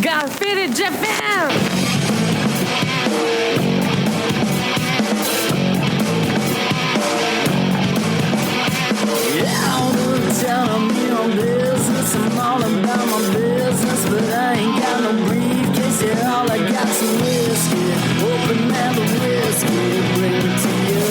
Got fitted Japan! Telling me on business, I'm all about my business, but I ain't got no briefcase, yeah, all I got's some whiskey, open man the whiskey, bring it to you.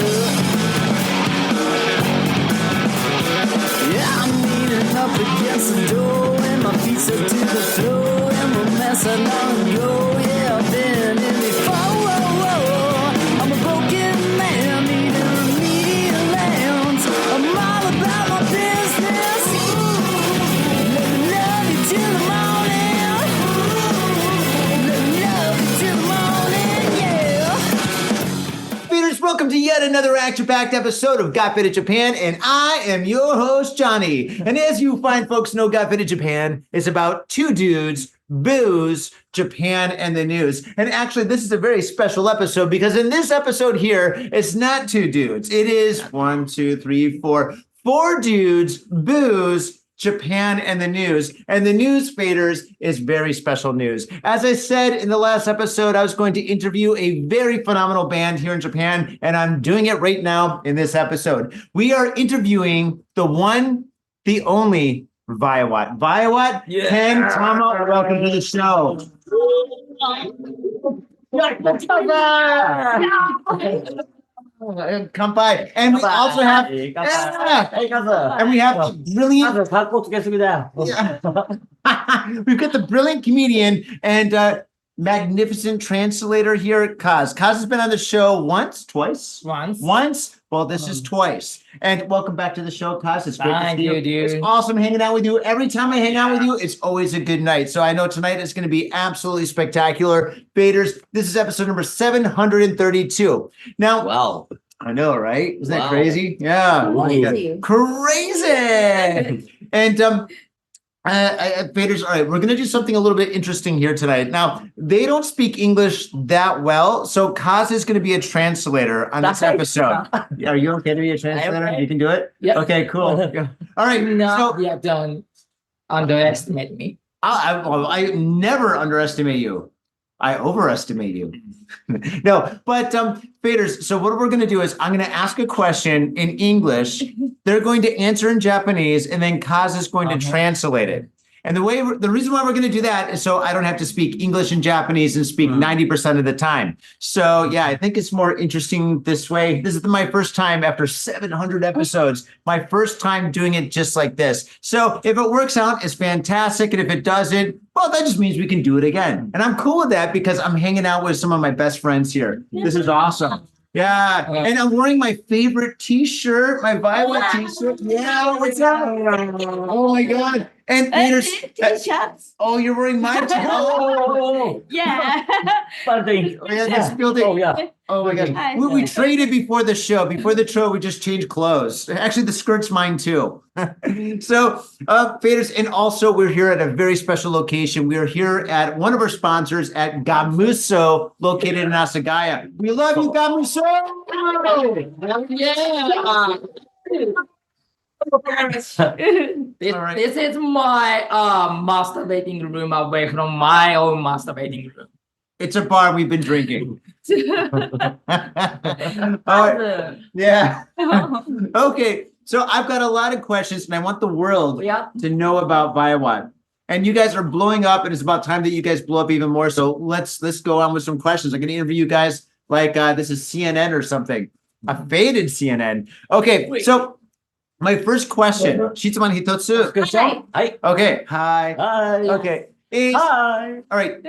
Yeah, I'm leaning up against the door, and my feet stuck to the floor, and we're messing on go, yeah, I've been in before, I'm a broken man, needing remedial lands, I'm all about my business. Welcome to yet another action-packed episode of Got Fitted Japan, and I am your host, Johnny. And as you fine folks know, Got Fitted Japan is about two dudes, booze, Japan, and the news. And actually, this is a very special episode because in this episode here, it's not two dudes. It is 4 dudes, booze, Japan, and the news. And the news, faders, is very special news. As I said in the last episode, I was going to interview a very phenomenal band here in Japan, and I'm doing it right now in this episode. We are interviewing the one, the only Vaiwatt. Vaiwatt, yeah. Ken, Tama, welcome to the show. Come by. And we also have and we have the brilliant we've got the brilliant comedian and magnificent translator here, Kaz. Kaz has been on the show twice. Well, this is twice. And welcome back to the show, Kaz. It's great to see you. Dude. It's awesome hanging out with you. Every time I hang out with you, it's always a good night. So I know tonight is going to be absolutely spectacular. Faders, this is episode number 732. Now, wow. I know, right? Isn't that crazy? Yeah. Crazy. And Faders, all right, we're going to do something a little bit interesting here tonight. Now, they don't speak English that well, so Kaz is going to be a translator on this episode. Are you okay to be a translator? Okay. You can do it? Yeah. Okay, cool. All right. You don't underestimate me. I never underestimate you. I overestimate you. No, but Faders, so what we're going to do is I'm going to ask a question in English. They're going to answer in Japanese, and then Kaz is going to translate it. And the reason why we're going to do that is so I don't have to speak English and Japanese and speak 90% of the time. So yeah, I think it's more interesting this way. This is my first time after 700 episodes, my first time doing it just like this. So if it works out, it's fantastic. And if it doesn't, well, that just means we can do it again. And I'm cool with that because I'm hanging out with some of my best friends here. This is awesome. Yeah, and I'm wearing my favorite t-shirt, my Vaiwatt t-shirt. Yeah, what's up? Oh my God. And T-shirts. Oh, you're wearing my t-shirt. Oh, yeah. That's building. Oh, yeah. Oh my God. We traded before the show. Before the show, we just changed clothes. Actually, the skirt's mine too. So, Faders, and also we're here at a very special location. We are here at one of our sponsors at Gamuso, located in Asagaya. We love you, Gamuso. Yeah. This is my masturbating room away from my own masturbating room. It's a bar we've been drinking. Yeah. Okay. So I've got a lot of questions and I want the world to know about Vaiwatt. And you guys are blowing up and it's about time that you guys blow up even more. So let's go on with some questions. I'm going to interview you guys like this is CNN or something. A faded CNN. Okay. So my first question, Shitsuman Hitotsu. Hi. Okay. Hi. Hi. Okay. Hi. All right.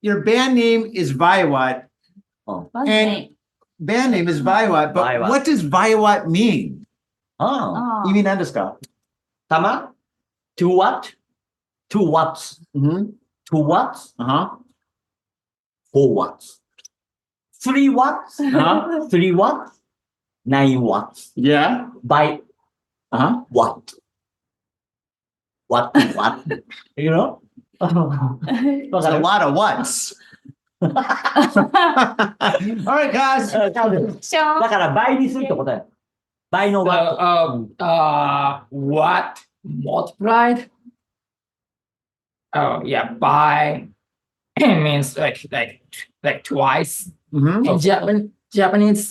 Your band name is Vaiwatt. And band name is Vaiwatt, but Vaiwatt. What does Vaiwatt mean? You mean Nandesuka? Tama? 2 what? 2 watts. 2 watts? 4 watts. 3 watts? 3 watts? 9 watts. Yeah. By what? What? You know? That's a lot of what's. All right, guys. だから倍にするってことや。倍の what multiplied? Oh yeah, by it means like twice Mhm. in Japanese.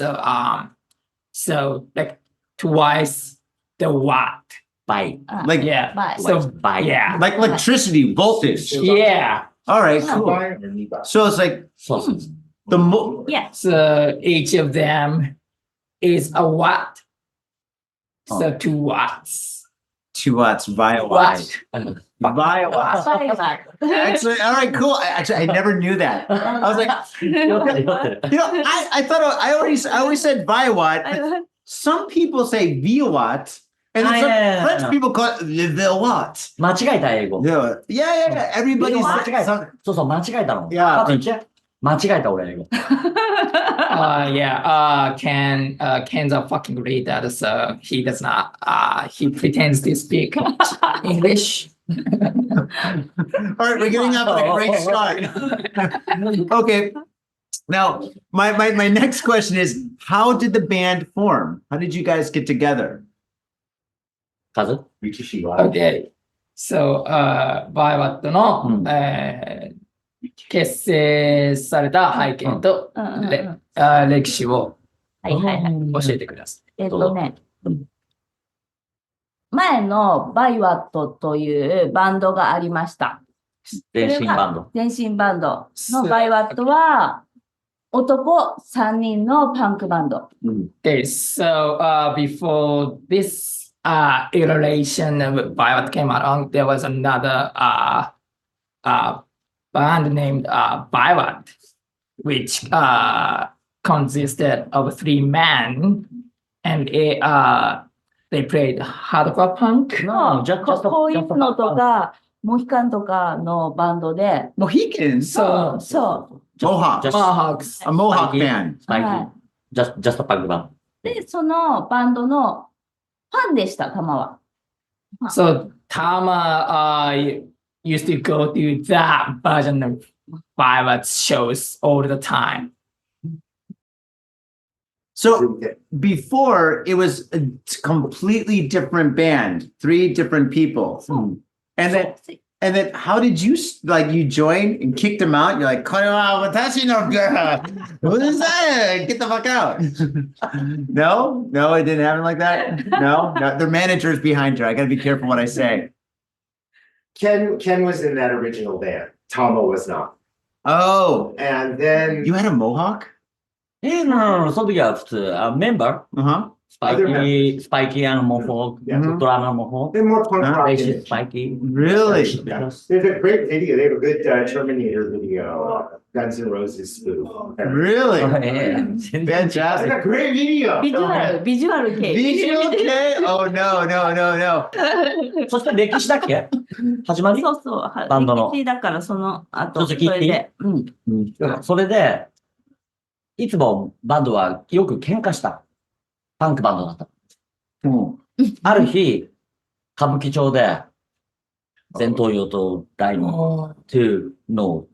So like twice the watt. 倍。 Like, Yeah. But So By. yeah. like electricity, voltage. Yeah. All right, cool. Yeah. So it's like そうそう。 the yeah. So each of them is a watt. So Oh. 2 watts. 2 watts, Vaiwatt. Watt. Vaiwatt. Vaiwatt. Actually, all right, cool. I never knew that. I was like, 酔ってる酔ってる。 you know, I thought I always said Vaiwatt. Some people say Vaiwatt, and then Ah, some yeah. French people call it Vaiwatt. 間違えた英語。 Yeah. Everybody 英語間 says 違えた some-。そうそう、間違えたの。いやあと言って。間違えた俺英語。Ken's a fucking reader, so he does not. He pretends to speak English. All right, we're getting off to a great start. Okay. Now, my next question is, how did the band form? How did you guys get together? 数 Okay. So, Vaiwatt の、うん結成された背景と、歴史をはいはいはい。教えてください。前のバイワットというバンドがありました。電信バンド。電信バンドのバイワットは男3人のパンクバンド。Okay, so before this iteration of Vaiwatt came along, there was another band named Vaiwatt, which consisted of 3 men, and they played hardcore punk. こういうのとか、モヒカンとかのバンドで、 Mohicans? そう。 Mohawks. Mohawks. A Mohawk band. スパイキーはい。ジャストパックバンで、そのバンドのファンでした、タマは。 So Tama used to go to that version of Vaiwatt shows all the time. So before it was a completely different band, 3 different people. And then how did you you joined and kicked them out? You're like, watashi no girl. What is that? Get the fuck out. No, it didn't happen like that. No, their manager's behind her. I gotta be careful what I say. Ken was in that original band. Tama was not. Oh, And then you had a mohawk? の、その時は普通、メンバー Uh-huh. スパイキーモフォー、 Yeah. ドラマモフォー、 then more punk rock. ベー in シ it. スパイキー。 Really? Yeah. There's a great video. They have a good Terminator video. Guns N' Roses spoof. Really? 全然 That's Fantastic. a great video. ビジュアル系。 Visual K? Oh no. そして歴史だっけ始まりそうそう。バンドの歴史だからその後、ちょっと聞いていいそれで、いつもバンドはよく喧嘩した。パンクバンドだった。ある日、歌舞伎町で、前頭葉と大脳、to no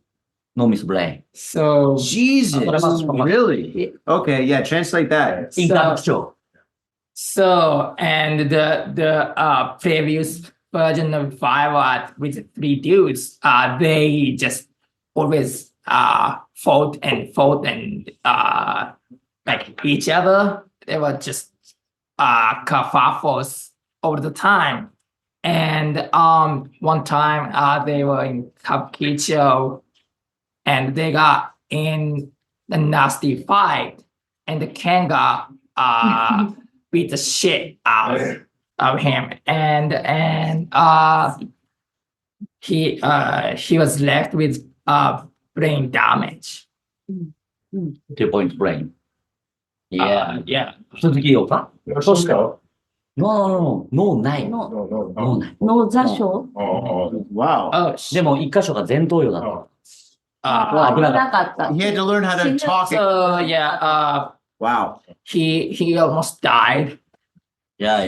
miss brain。 So Jesus. Really? Okay, yeah, translate that. イン歌舞伎町。 So, and the previous version of Vaiwatt with the 3 dudes, they just always fought and like each other. They were just kerfuffles all the time. And one time they were in Kabukicho and they got in a nasty fight, and the Ken got beat the shit out of him, and he was left with brain damage. 2 points brain。Yeah. Yeah. 続きようか So no. ?No, ない。 No. No ない。脳座礁 Wow. Oh, でも一箇所が前頭葉だった。 危なかった。 He had to learn how to talk. so yeah. Wow. He almost died. いや。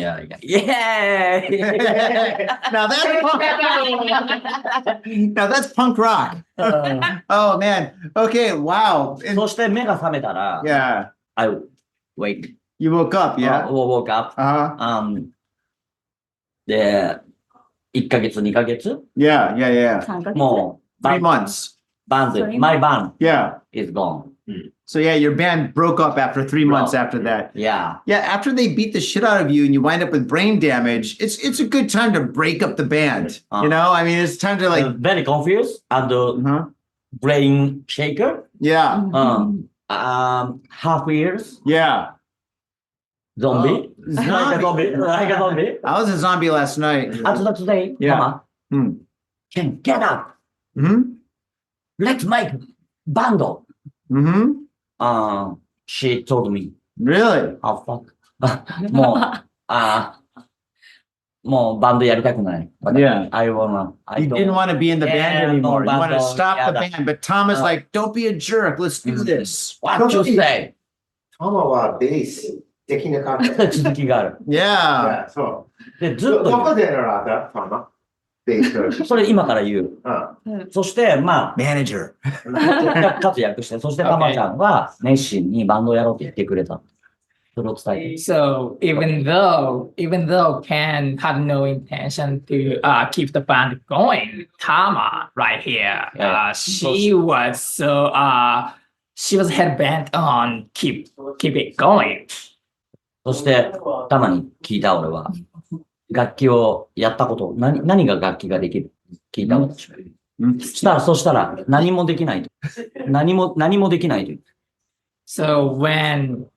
Now that's punk rock. Oh man. Okay. Wow. And- そして目が覚めたら、 yeah. I wake, You woke up. Yeah. woke up. Uh-huh. で、1ヶ月、2ヶ月 Yeah. 3ヶ月もう、 3 months. band, my band Yeah. is gone. So yeah, your band broke up after 3 months after that. Yeah. Yeah, after they beat the shit out of you and you wind up with brain damage, it's a good time to break up the band. You know, I mean, it's time to like. Very confused and brain shaker. Yeah. Half years. Yeah. Zombie. Zombie. Like a zombie. I was a zombie last night. After today, Yeah. Mama, can get up. Let's make band. She told me, Really? oh fuck. もうバンドやりたくない。 Yeah. I You didn't want to be in the band anymore. You wanted to stop the Yeah. band. But Tom was like, don't be a jerk. Let's do this. What you say? トマはベースできなかった。続きがある。Yeah. そで、う。ずっとどこで習ったトマベース。それ今から言う。そして、まあ、Manager. 活躍して、そしてたまちゃんは熱心にバンドをやろうって言ってくれた。それを伝えて。 So even though Ken had no intention to keep the band going, Tama right here, she was head bent on keep it going. そして、たまに聞いた俺は、楽器をやったこと、何が楽器ができる聞いたこと。そしたら、何もできないと。何もできないと。 So when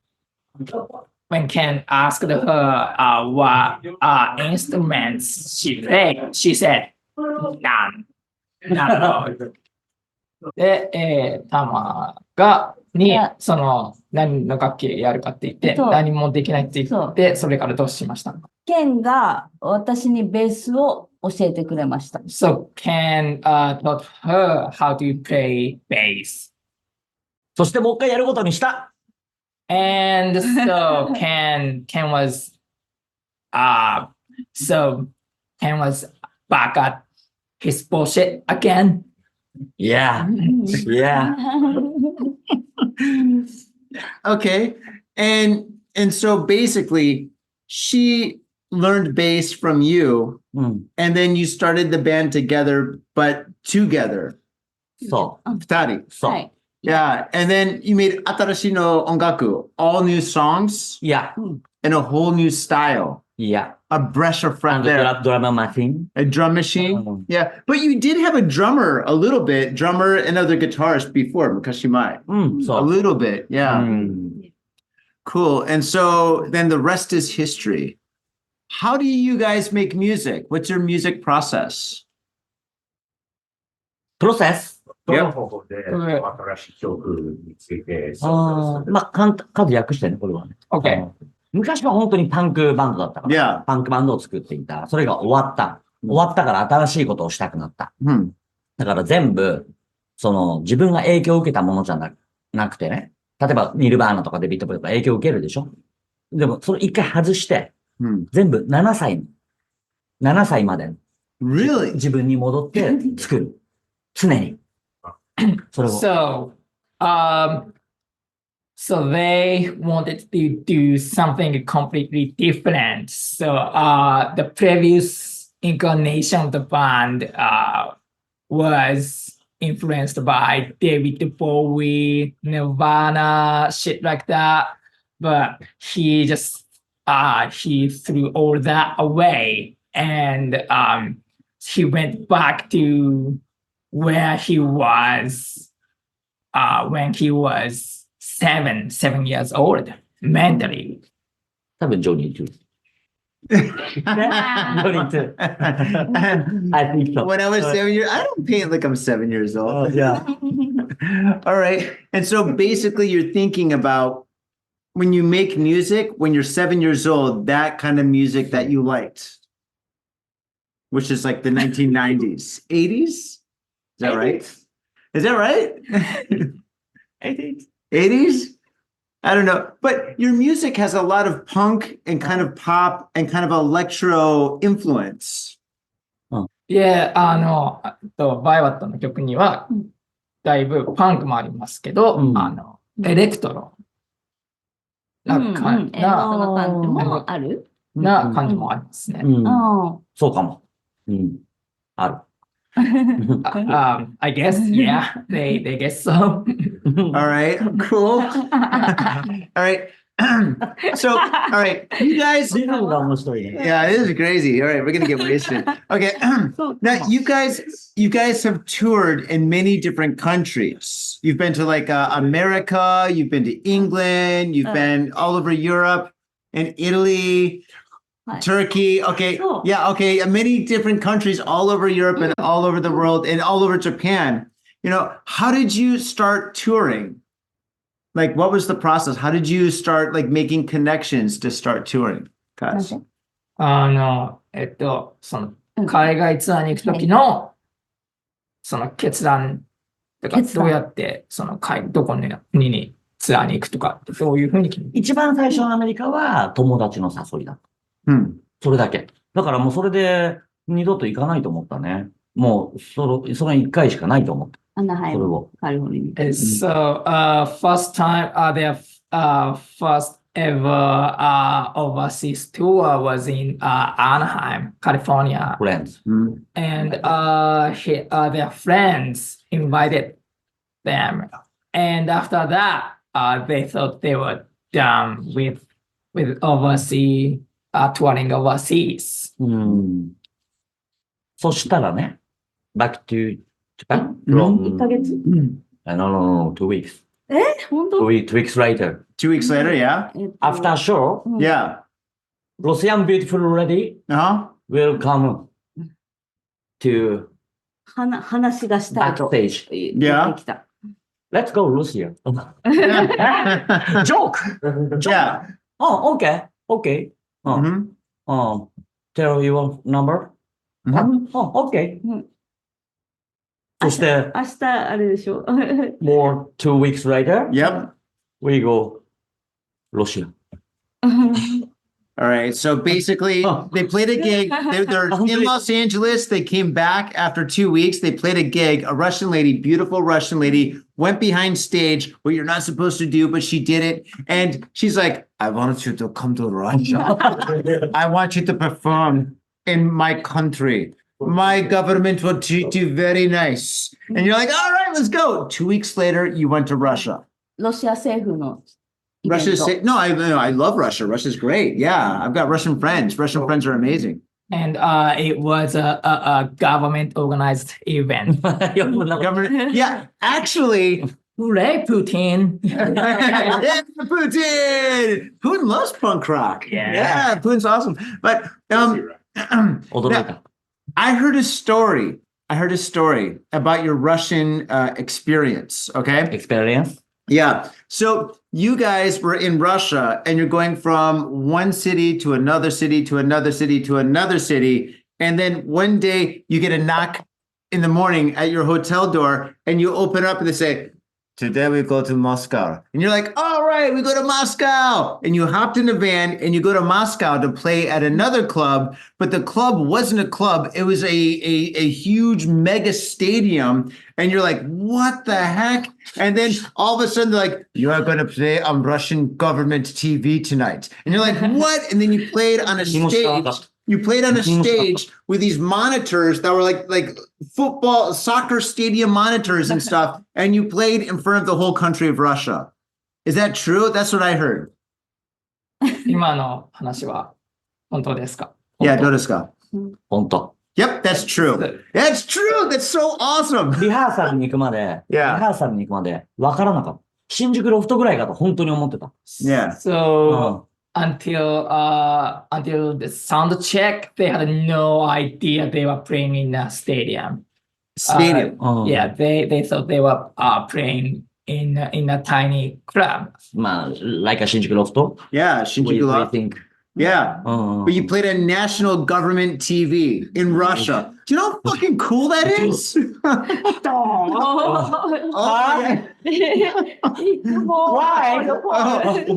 Ken asked her what instruments she played, she said, none at all. で、タマにその何の楽器やるかって言って何もできないって言ってそれからどうしました？ケンが私にベースを教えてくれました。So Ken taught her how to play bass. そしてもう一回やることにした。And so Ken was back at his bullshit again. Yeah. Okay. And so basically she learned bass from you and then you started the band together, but together. そう。二人。そう。はい。Yeah. And then you made 新しいの音楽, all new songs いや。 and a whole new style. いや。A breath of fresh air. ドラママシン。 A drum machine. Yeah. But you did have a drummer a little bit, drummer and other guitarist before, Makashimai. そ A う。 little bit. Yeah. Cool. And so then the rest is history. How do you guys make music? What's your music process? プロセス。どの方法で新しい曲について。まあ、数訳してね、これはね。 Okay. 昔は本当にパンクバンドだったから、 Yeah. パンクバンドを作っていた。それが終わった。終わったから新しいことをしたくなった。だから全部、自分が影響を受けたものじゃなくてね。例えば、ニルバーナとかデビッド・ボーイとか影響を受けるでしょ。でも、それ一回外して、全部7歳まで Really? 自分に戻って作る。常に。それを。So they wanted to do something completely different. So the previous incarnation of the band was influenced by David Bowie, Nirvana, shit like that. But he threw all that away and he went back to where he was when he was 7 years old, mentally. 多分ジョニー・トゥー。ジョニー・トゥー。I think so. When I was 7 years, I don't paint like I'm 7 years old. Yeah. All right. And so basically you're thinking about when you make music, when you're 7 years old, that kind of music that you liked, which is like the 1990s, 80s? Is that right? Is that right? 80s? I don't know. But your music has a lot of punk and kind of pop and kind of electro influence. で、バイワットの曲には、だいぶパンクもありますけど、エレクトロな感じもあるな感じもありますね。そうかも。ある。I guess, yeah, they guess so. All right, cool. All right. So, all right, you guys. リズムが面白いね。 Yeah, this is crazy. All right, we're gonna get wasted. Okay. Now you guys have toured in many different countries. You've been to like America, you've been to England, you've been all over Europe and Italy, Turkey. Okay. Oh. Yeah, okay. Many different countries all over Europe and all over the world and all over Japan. You know, how did you start touring? Like, what was the process? How did you start like making connections to start touring? なぜその、海外ツアーに行くときの、その決断とか、決断どうやって、どこの国にツアーに行くとか、そういうふうに決め一番最初のアメリカは友達の誘いだった。Hmm. それだけ。だからもうそれで二度と行かないと思ったね。もうその一回しかないと思った。アナハイム、それを。カリフォルニア。 So, first time, their first ever overseas tour was in Anaheim, California, Friends. and their friends invited them, and after that, they thought they were done with overseas touring overseas. そしたらね、back to Japan 1 from, ヶ月 no, 2 weeks. 本当 2 weeks later. 2 weeks later, yeah. After show, Yeah. Russian beautiful lady Uh-huh. will come to 話がしたいと backstage. 言ってきた。 Let's go Russia. Joke! Yeah. Oh, okay. Okay. Mhm. Tell your number. Mhm. Oh, okay. そして、明日あれでしょ more 2 weeks later, Yep. we go Russia. All right. So basically, they played a gig. They're in Los Angeles. They came back after 2 weeks. They played a gig. A Russian lady, beautiful Russian lady, went behind stage, what you're not supposed to do, but she did it. And she's like, I want you to come to Russia. I want you to perform in my country. My government will treat you very nice. And you're like, all right, let's go. 2 weeks later, you went to Russia. ロシア政府のイベン Russia's ト。 no, I love Russia. Russia's great. Yeah, I've got Russian friends. Russian friends are amazing. And it was a government organized event. Government, yeah, actually, Hooray, Putin! yeah, Putin. Putin loves punk rock. Yeah, Putin's awesome. But 驚いた。 I heard a story. About your Russian experience. Okay. Experience? Yeah. So you guys were in Russia and you're going from one city to another city to another city to another city. And then one day you get a knock in the morning at your hotel door and you open up and they say, today we go to Moscow. And you're like, all right, we go to Moscow. And you hopped in a van and you go to Moscow to play at another club. But the club wasn't a club. It was a huge mega stadium. And you're like, what the heck? And then all of a sudden they're like, you are going to play on Russian government TV tonight. And you're like, what? And then you played on a stage. You played on a stage with these monitors that were like football, soccer stadium monitors and stuff. And you played in front of the whole country of Russia. Is that true? That's what I heard. 今の話は本当ですか？ Yeah, どうですか？本当。 Yep, that's true. That's true. That's so awesome. リハーサルに行くまで、 Yeah. リハーサルに行くまで分からなかった。新宿ロフトぐらいかと本当に思ってた。 Yeah. So until the sound check, they had no idea they were playing in a stadium. Stadium. うん Yeah, they thought they were playing in a tiny club. まあ、like a 新宿ロフト Yeah, we Shinjuku Loft. think. Yeah. うん But you played on national government TV in Russia. Do you know how fucking cool that is? Why?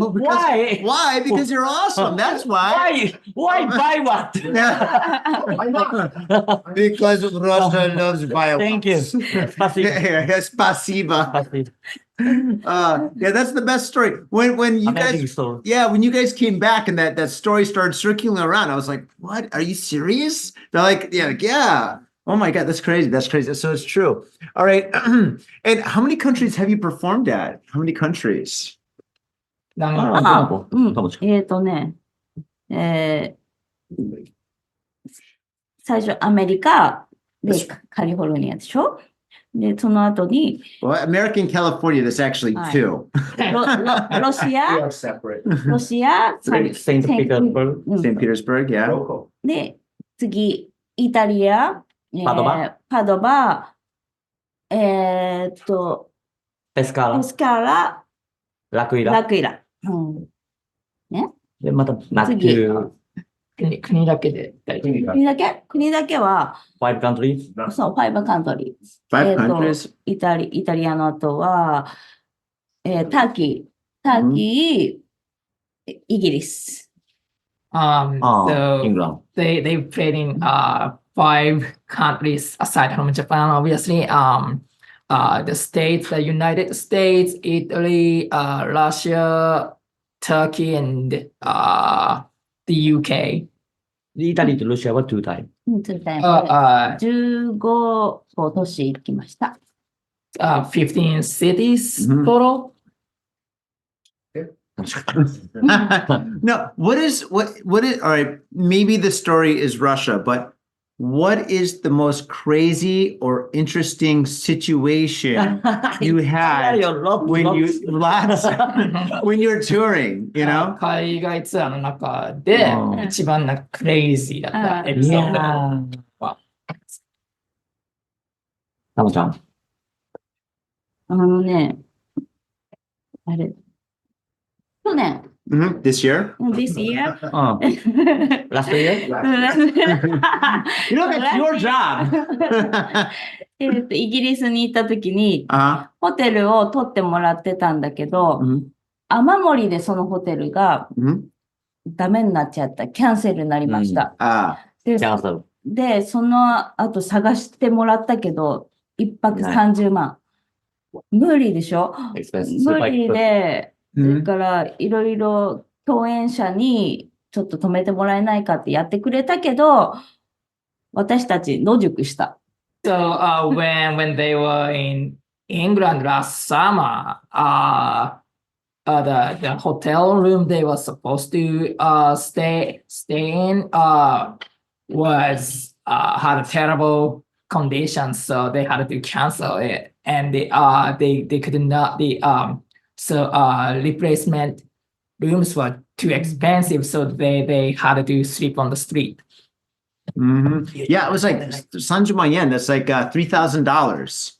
Why? Why? Because you're awesome. That's why. Why Vaiwatt? Because Russia loves violence. Thank you. Spasiba. Yeah, that's the best story. When you Amazing guys, story. yeah, when you guys came back and that story started circulating around, I was like, "What? Are you serious?" They're like, "Yeah, yeah." Oh my God, that's crazy. That's crazy. So it's true. All right. And how many countries have you performed at? How many countries? 何あかあ、うんかもしえー最初アメリカでカリフォルニアでしょで、その後に Well, American California, that's actually Right. two. ロシア、 separate. ロシア、れない。セントピーターズブルク。うん St. Petersburg, yeah. Local. で、次、イタリア、パドバ、ペスカーラ、オスカラ、ラクイラ。ラクイラ。うんで、また、マッキュー、国だけで大丈夫。国だけは、 5 countries。そう、5カントリー。 Five countries. イタリアの後は、ターキー、イギリス。ああ、イン So グランド。 they played in 5 countries aside from Japan, obviously. The States, the United States, Italy, Russia, Turkey, and the UK. イタリーとロシアは2タイム。15都市行きました。 15 cities Mhm. total. No, what is, all right, maybe the story is Russia, but what is the most crazy or interesting situation you had when you're touring, you know? 海外ツアーの中でうん一番クレイジーだったエピいソードやー。は。タモちゃん。あれ、去年、Mhm. This year? this year? うん。ラストイヤー You know, that's your job. イギリスに行った時に、 ホテルを取ってもらってたんだけど、 Mhm. 雨漏りでそのホテルが Mhm. ダメになっちゃった。キャンセルになりました。でキャンセル。で、その後探してもらったけど、一泊30万。無理でしょ？エクスペンス。無理で、それ Mhm. からいろいろ共演者にちょっと止めてもらえないかってやってくれたけど、私たち野宿した。So when they were in England last summer, the hotel room they were supposed to stay in was had a terrible condition, so they had to cancel it, and they could not replacement rooms were too expensive, so they had to sleep on the street. Mhm. Yeah, it was like Sanjuman yen. That's like $3,000.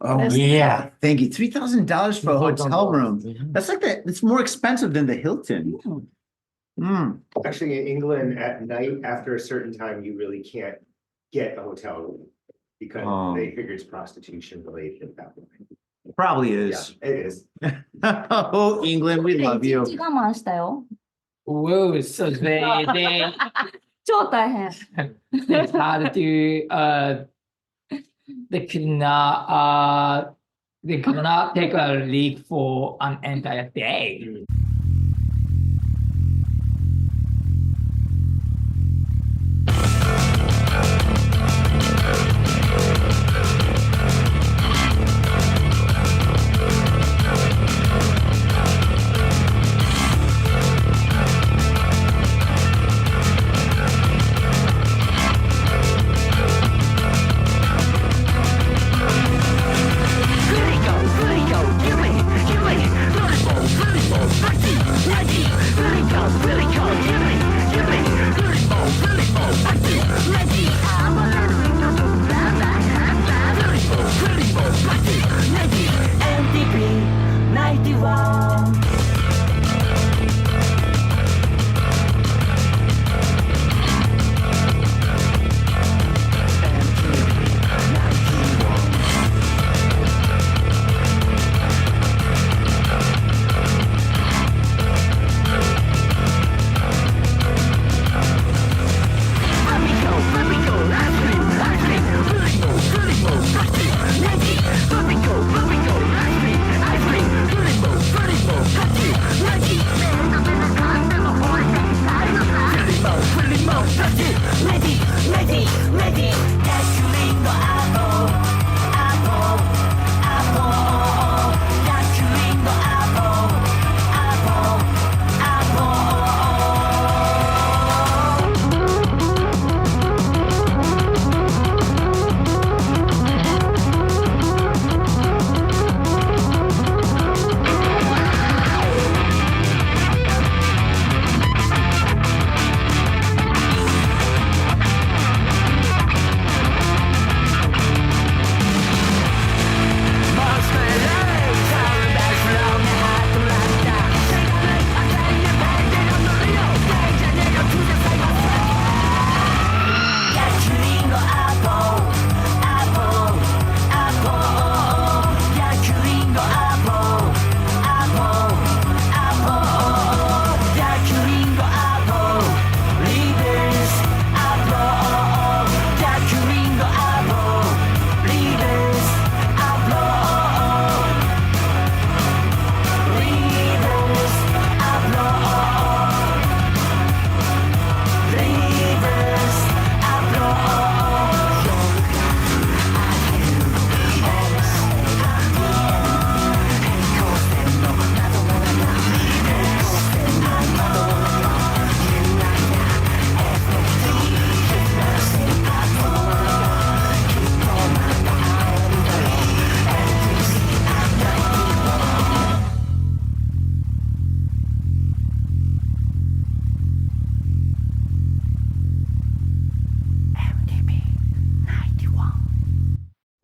Oh yeah, thank you. $3,000 for a hotel room. That's like it's more expensive than the Hilton. Mm. Actually, in England at night, after a certain time, you really can't get a hotel room because they figure it's prostitution related at that point. Probably Yeah, is. it is. Oh, England, we love 一 you. 日我慢したよ。 Whoa, so they 超大変。 they had to they could not take a leak for an entire day. Go, give me,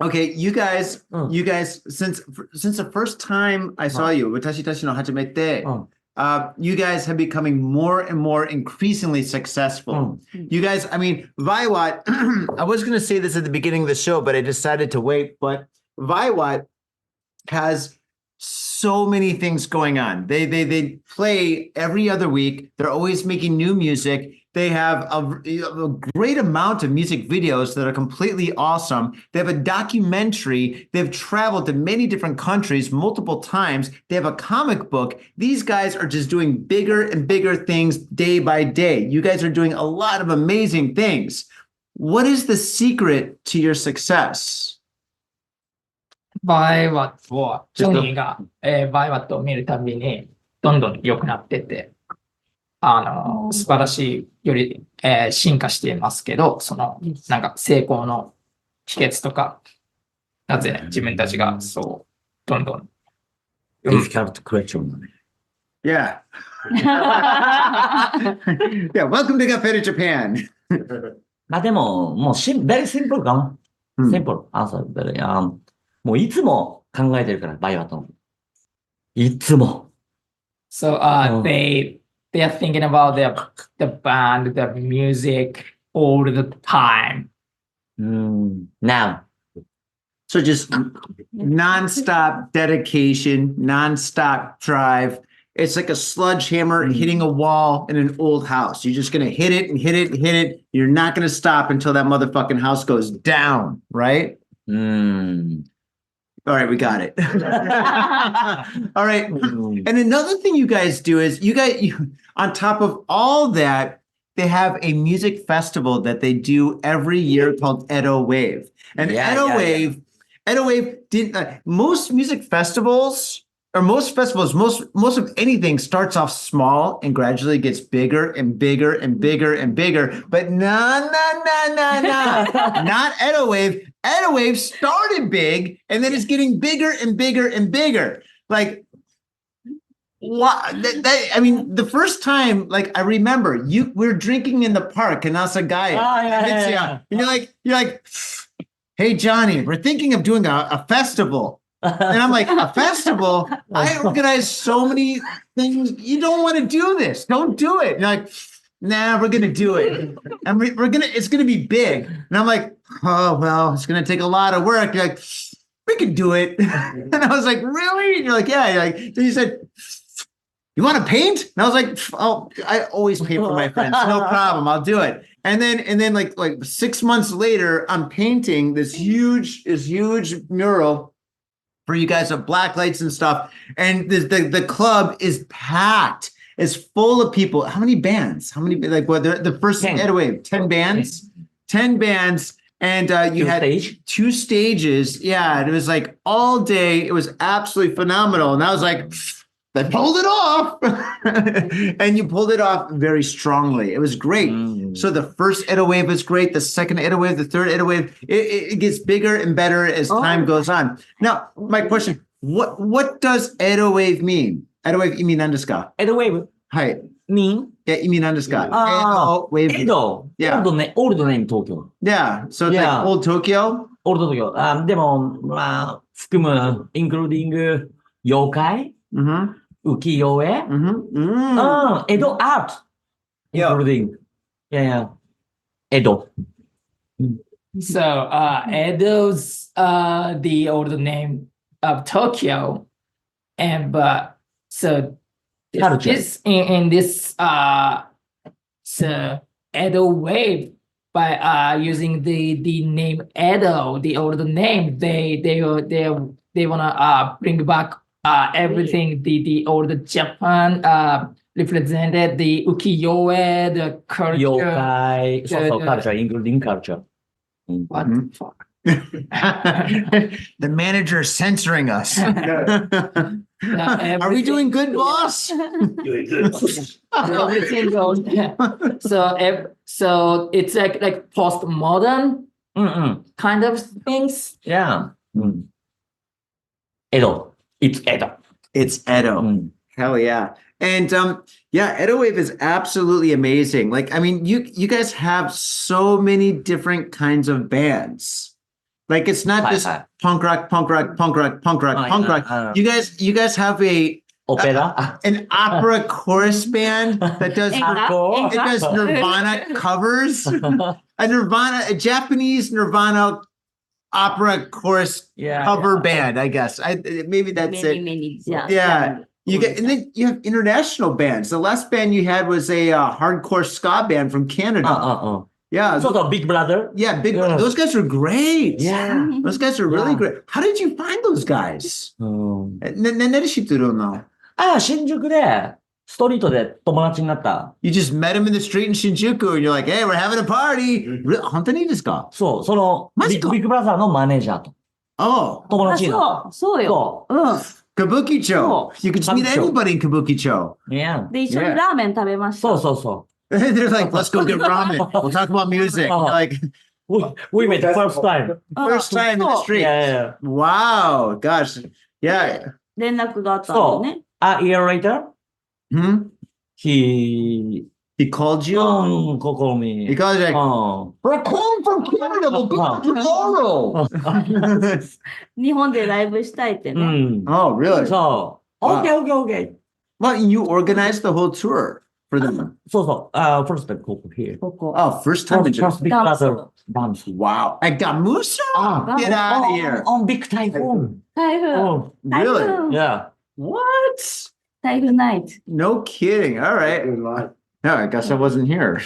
Okay, you guys, Mm. since the first time I saw you, 私たちの初めて、you guys have becoming more and more increasingly successful. You guys, I mean, Vaiwatt, I was going to say this at the beginning of the show, but I decided to wait. But Vaiwatt has so many things going on. They play every other week. They're always making new music. They have a great amount of music videos that are completely awesome. They have a documentary. They've traveled to many different countries multiple times. They have a comic book. These guys are just doing bigger and bigger things day by day. You guys are doing a lot of amazing things. What is the secret to your success? バイワットは、ジョニーが、バイワットを見るたびに、どんどん良くなってて、素晴らしいより、進化していますけど、なんか成功の秘訣とか、なぜ自分たちがそう、どんどん。Difficult question だね。Yeah. Yeah, welcome to Cafe Japan. まあでも、もうvery simple かな。simple answer. もういつも考えてるから、バイワットの。いつも。So, they are thinking about the band, the music all the time. Now. So just nonstop dedication, nonstop drive. It's like a sledgehammer hitting a wall in an old house. You're just going to hit it and hit it and hit it. You're not going to stop until that motherfucking house goes down, right? All right, we got it. All right. And another thing you guys do is on top of all that, they have a music festival that they do every year called EDO WAVE. And EDO WAVE most music festivals or most festivals, most of anything starts off small and gradually gets bigger and bigger and bigger and bigger. But nah, not EDO WAVE. EDO WAVE started big and then it's getting bigger and bigger and bigger. Like, what? I mean, the first time, like, I remember we're drinking in the park in Asagaya. And you're like, hey, Johnny, we're thinking of doing a festival. And I'm like, a festival? I organize so many things. You don't want to do this. Don't do it. And you're like, nah, we're going to do it. And it's going to be big. And I'm like, oh, well, it's going to take a lot of work. You're like, we can do it. And I was like, really? And you're like, yeah. You're like, then you said, you want to paint? And I was like, oh, I always paint for my friends. No problem. I'll do it. And then like 6 months later, I'm painting this huge mural for you guys of black lights and stuff. And the club is packed. It's full of people. How many bands? How many, like, what, the first 10. EDO WAVE, 10 bands? 10 bands. And you had 2 stages. Yeah. And it was like all day. It was absolutely phenomenal. And I was like, they pulled it off. And you pulled it off very strongly. It was great. So the first EDO WAVE was great. The second EDO WAVE, the third EDO WAVE, it gets bigger and better as time goes on. Now, my question, what does EDO WAVE mean? EDO WAVE 意味何ですか? EDO WAVE? はい。mean? 意味何ですか? EDO WAVE. EDO. Yeah. Old name Tokyo. Yeah. So it's like old Tokyo? Old Tokyo. でも、まあ、含む、including 妖怪? Ukiyo-e? Edo art. Including. Yeah. Edo. So, Edo's the old name of Tokyo. So this in this so EDO WAVE, by using the name Edo, the old name, they wanna bring back everything the old Japan represented, the ukiyo-e, the culture. Yokai, culture, including culture. What the fuck? The manager is censoring us. Are we doing good, boss? Everything goes. So it's like postmodern kind of things. Yeah. Edo. It's Edo. It's Edo. Hell yeah. And EDO WAVE is absolutely amazing. Like, I mean, you guys have so many different kinds of bands. Like it's not just punk rock, punk rock, punk rock, punk rock, punk rock. You guys have Opera? an opera chorus band that does Nirvana covers. A Japanese Nirvana opera chorus cover band, I guess. Maybe that's it. Yeah. And then you have international bands. The last band you had was a hardcore ska band from Canada. Yeah. Sort of Big Brother. Yeah, those guys are great. Yeah. Those guys are really great. How did you find those guys? 何知ってるの？新宿で、ストリートで友達になった。 You just met him in the street in Shinjuku and you're like, hey, we're having a party. 本当にですか？そう、その、ビッグブラザーのマネージャーと。友達になった。そうよ。Kabukicho. You could just meet anybody in Kabukicho. Yeah. で、一緒にラーメン食べました。そう。 They're like, let's go get ramen. We'll talk about music. Like, we met first time. First time in the street. Yeah. Wow. Gosh. Yeah. 連絡があったのね。A year later, he called you? called me. He called you like, we're calling from Canada. We'll be back tomorrow. 日本でライブしたいってね。Oh, really? So, okay. Well, you organized the whole tour for them. So, first time here. ここ。 Oh, first time in Japan. First big brother dance. Wow. At Gamuso? Get out of here. On big typhoon. 台風。 Oh, really? yeah. What? 台風ナイト。 No kidding. All right. No, I guess I wasn't here.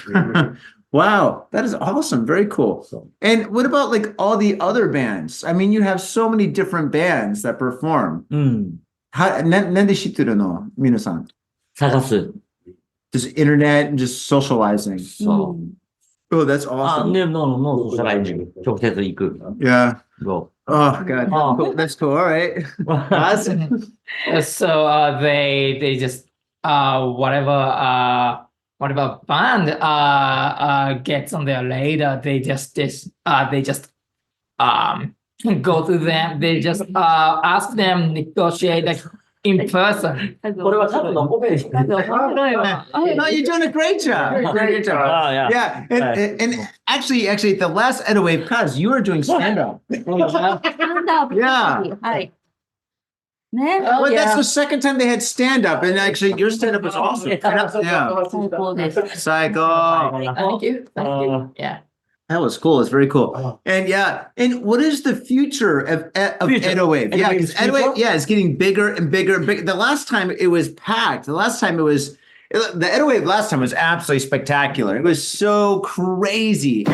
Wow. That is awesome. Very cool. And what about like all the other bands? I mean, you have so many different bands that perform. なんで知ってるの？皆さん。探す。Just internet and just socializing. そう。 Oh, that's awesome. No, socializing. 直接行く。 Yeah. Go. Oh, God. Cool. That's cool. All right. Awesome. So they just whatever band gets on their radar, they just go to them. They just ask them negotiate like in person. これは多分のコメディ。No, you're doing a great job. Great job. Yeah. And actually, at the last EDO WAVE class, you were doing stand-up. スタンダップ。はい。ね。 Well, that's the second time they had stand-up, and actually, your stand-up was awesome. Yeah. 最高です。Psycho. Thank you. Yeah. That was cool. It's very cool. And what is the future of EDO WAVE? Yeah, because EDO WAVE, is getting bigger and bigger and bigger. The last time it was packed. The EDO WAVE last time was absolutely spectacular. It was so crazy.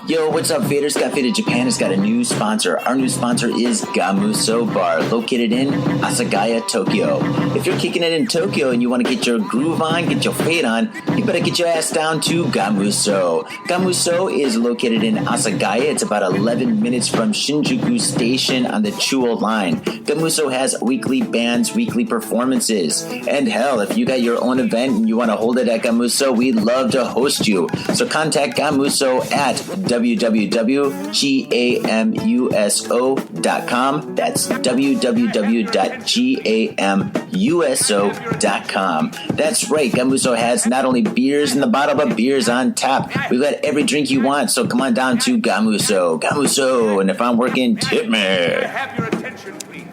Yo, what's up, Vader? Scott Vader Japan has got a new sponsor. Our new sponsor is Gamuso Bar, located in Asagaya, Tokyo. If you're kicking it in Tokyo and you want to get your groove on, get your fade on, you better get your ass down to Gamuso. Gamuso is located in Asagaya. It's about 11 minutes from Shinjuku Station on the Chuo line. Gamuso has weekly bands, weekly performances. And hell, if you got your own event and you want to hold it at Gamuso, we'd love to host you. So contact Gamuso at www.gamuso.com. That's www.gamuso.com. That's right, Gamuso has not only beers in the bottle, but beers on tap. We've got every drink you want, so come on down to Gamuso. Gamuso, and if I'm working, tip me. Have your attention, please.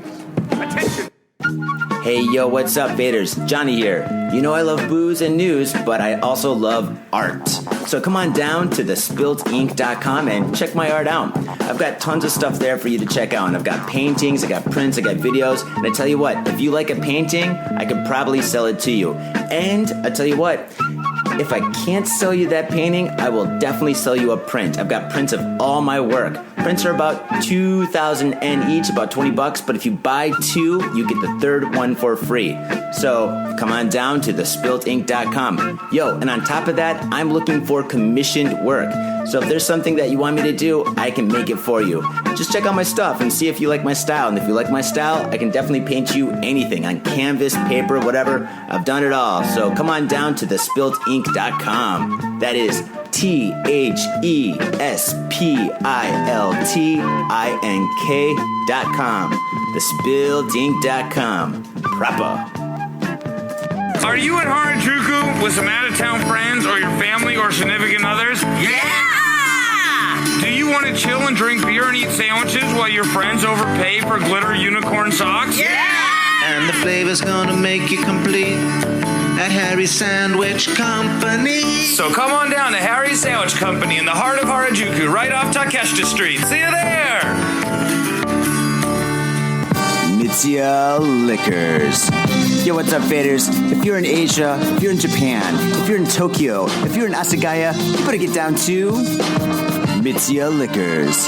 Attention. Hey, yo, what's up, Vaders? Johnny here. You know I love booze and news, but I also love art. So come on down to thespiltink.com and check my art out. I've got tons of stuff there for you to check out. And I've got paintings, I got prints, I got videos. And I tell you what, if you like a painting, I could probably sell it to you. And I tell you what, if I can't sell you that painting, I will definitely sell you a print. I've got prints of all my work. Prints are about 2,000 yen each, about $20. But if you buy two, you get the third one for free. So come on down to thespiltink.com. Yo, and on top of that, I'm looking for commissioned work. So if there's something that you want me to do, I can make it for you. Just check out my stuff and see if you like my style. And if you like my style, I can definitely paint you anything on canvas, paper, whatever. I've done it all. So come on down to thespiltink.com. That is THESPILTINK.com. Thespiltink.com. Proper. Are you at Harajuku with some out-of-town friends or your family or significant others? Yeah! Do you you want to chill and drink beer and eat sandwiches while your friends overpay for glitter unicorn socks? And the flavor's gonna make you complete at Harry's Sandwich Company. So come on down to Harry's Sandwich Company in the heart of Harajuku, right off Takeshita Street. See you there! Mitsuya Liquors. Yo, what's up, faders? If you're in Asia, if you're in Japan, if you're in Tokyo, if you're in Asagaya, you better get down to Mitsuya Liquors.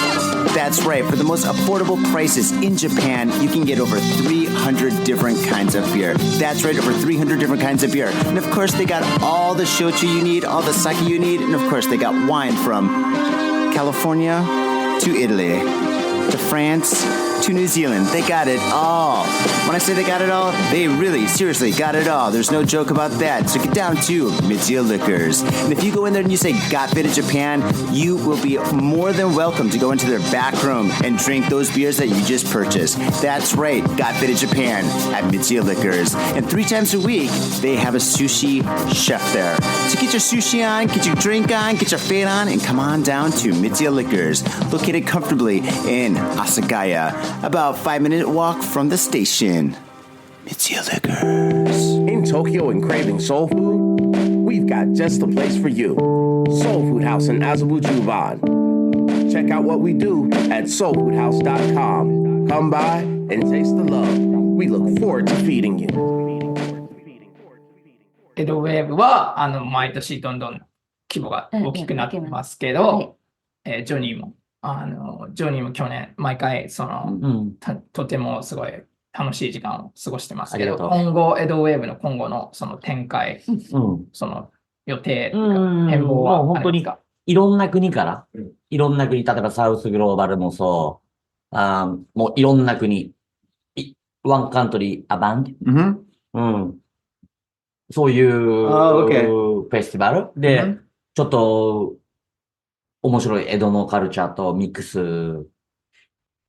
That's right, for the most affordable prices in Japan, you can get over 300 different kinds of beer. That's right, over 300 different kinds of beer. And of course, they got all the shochu you need, all the sake you need, and of course, they got wine from California to Italy to France to New Zealand. They got it all. When I say they got it all, they really, seriously got it all. There's no joke about that. So get down to Mitsuya Liquors. And if you go in there and you say Got Faded Japan, you will be more than welcome to go into their back room and drink those beers that you just purchased. That's right, Got Faded Japan at Mitsuya Liquors. And 3 times a week, they have a sushi chef there. So get your sushi on, get your drink on, get your fade on, and come on down to Mitsuya Liquors, located comfortably in Asagaya, about 5-minute walk from the station. Mitsuya Liquors. In Tokyo and craving soul food? We've got just the place for you. Soul Food House in Azabu Juban. Check out what we do at soulfoodhouse.com. Come by and taste the love. We look forward to feeding you. エドウェーブは、毎年どんどん規模が大きくなってますけど、ジョニーも去年、毎回、とてもすごい楽しい時間を過ごしてますけど、今後、エドウェーブの今後のその展開、その予定、変貌はもう本当にいろんな国から、いろんな国、例えばサウスグローバルもそう、もういろんな国、ワンカントリーアバンド、そういうフェスティバルで、ちょっと面白い江戸のカルチャーとミックス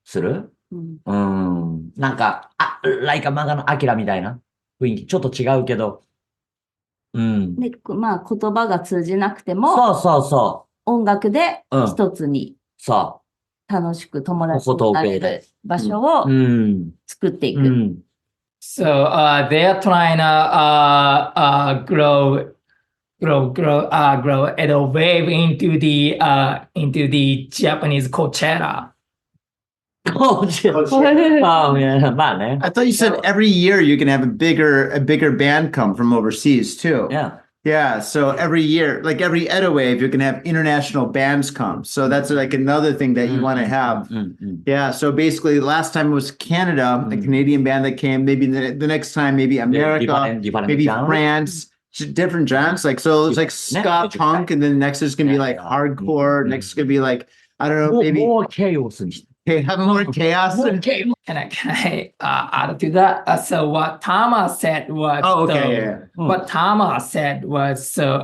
する。なんか、ライカ漫画のアキラみたいな雰囲気、ちょっと違うけど、で、まあ言葉が通じなくても、音楽で一つに、楽しく友達になれる場所を作っていく。So they are trying to grow Edo Wave into the Japanese Coachella.まあね。I thought you said every year you can have a bigger band come from overseas too. Yeah, so every year, like every Edo Wave, you can have international bands come. So that's like another thing that you want to have. Yeah, so basically last time it was Canada, a Canadian band that came, maybe the next time, maybe America, maybe France, different genres. Like, so it's like ska punk, and then next is going to be like hardcore, next is going to be like, I don't know, maybe more chaos. Have more chaos. Can I add to that? So what Tama said was, what Tama said was, so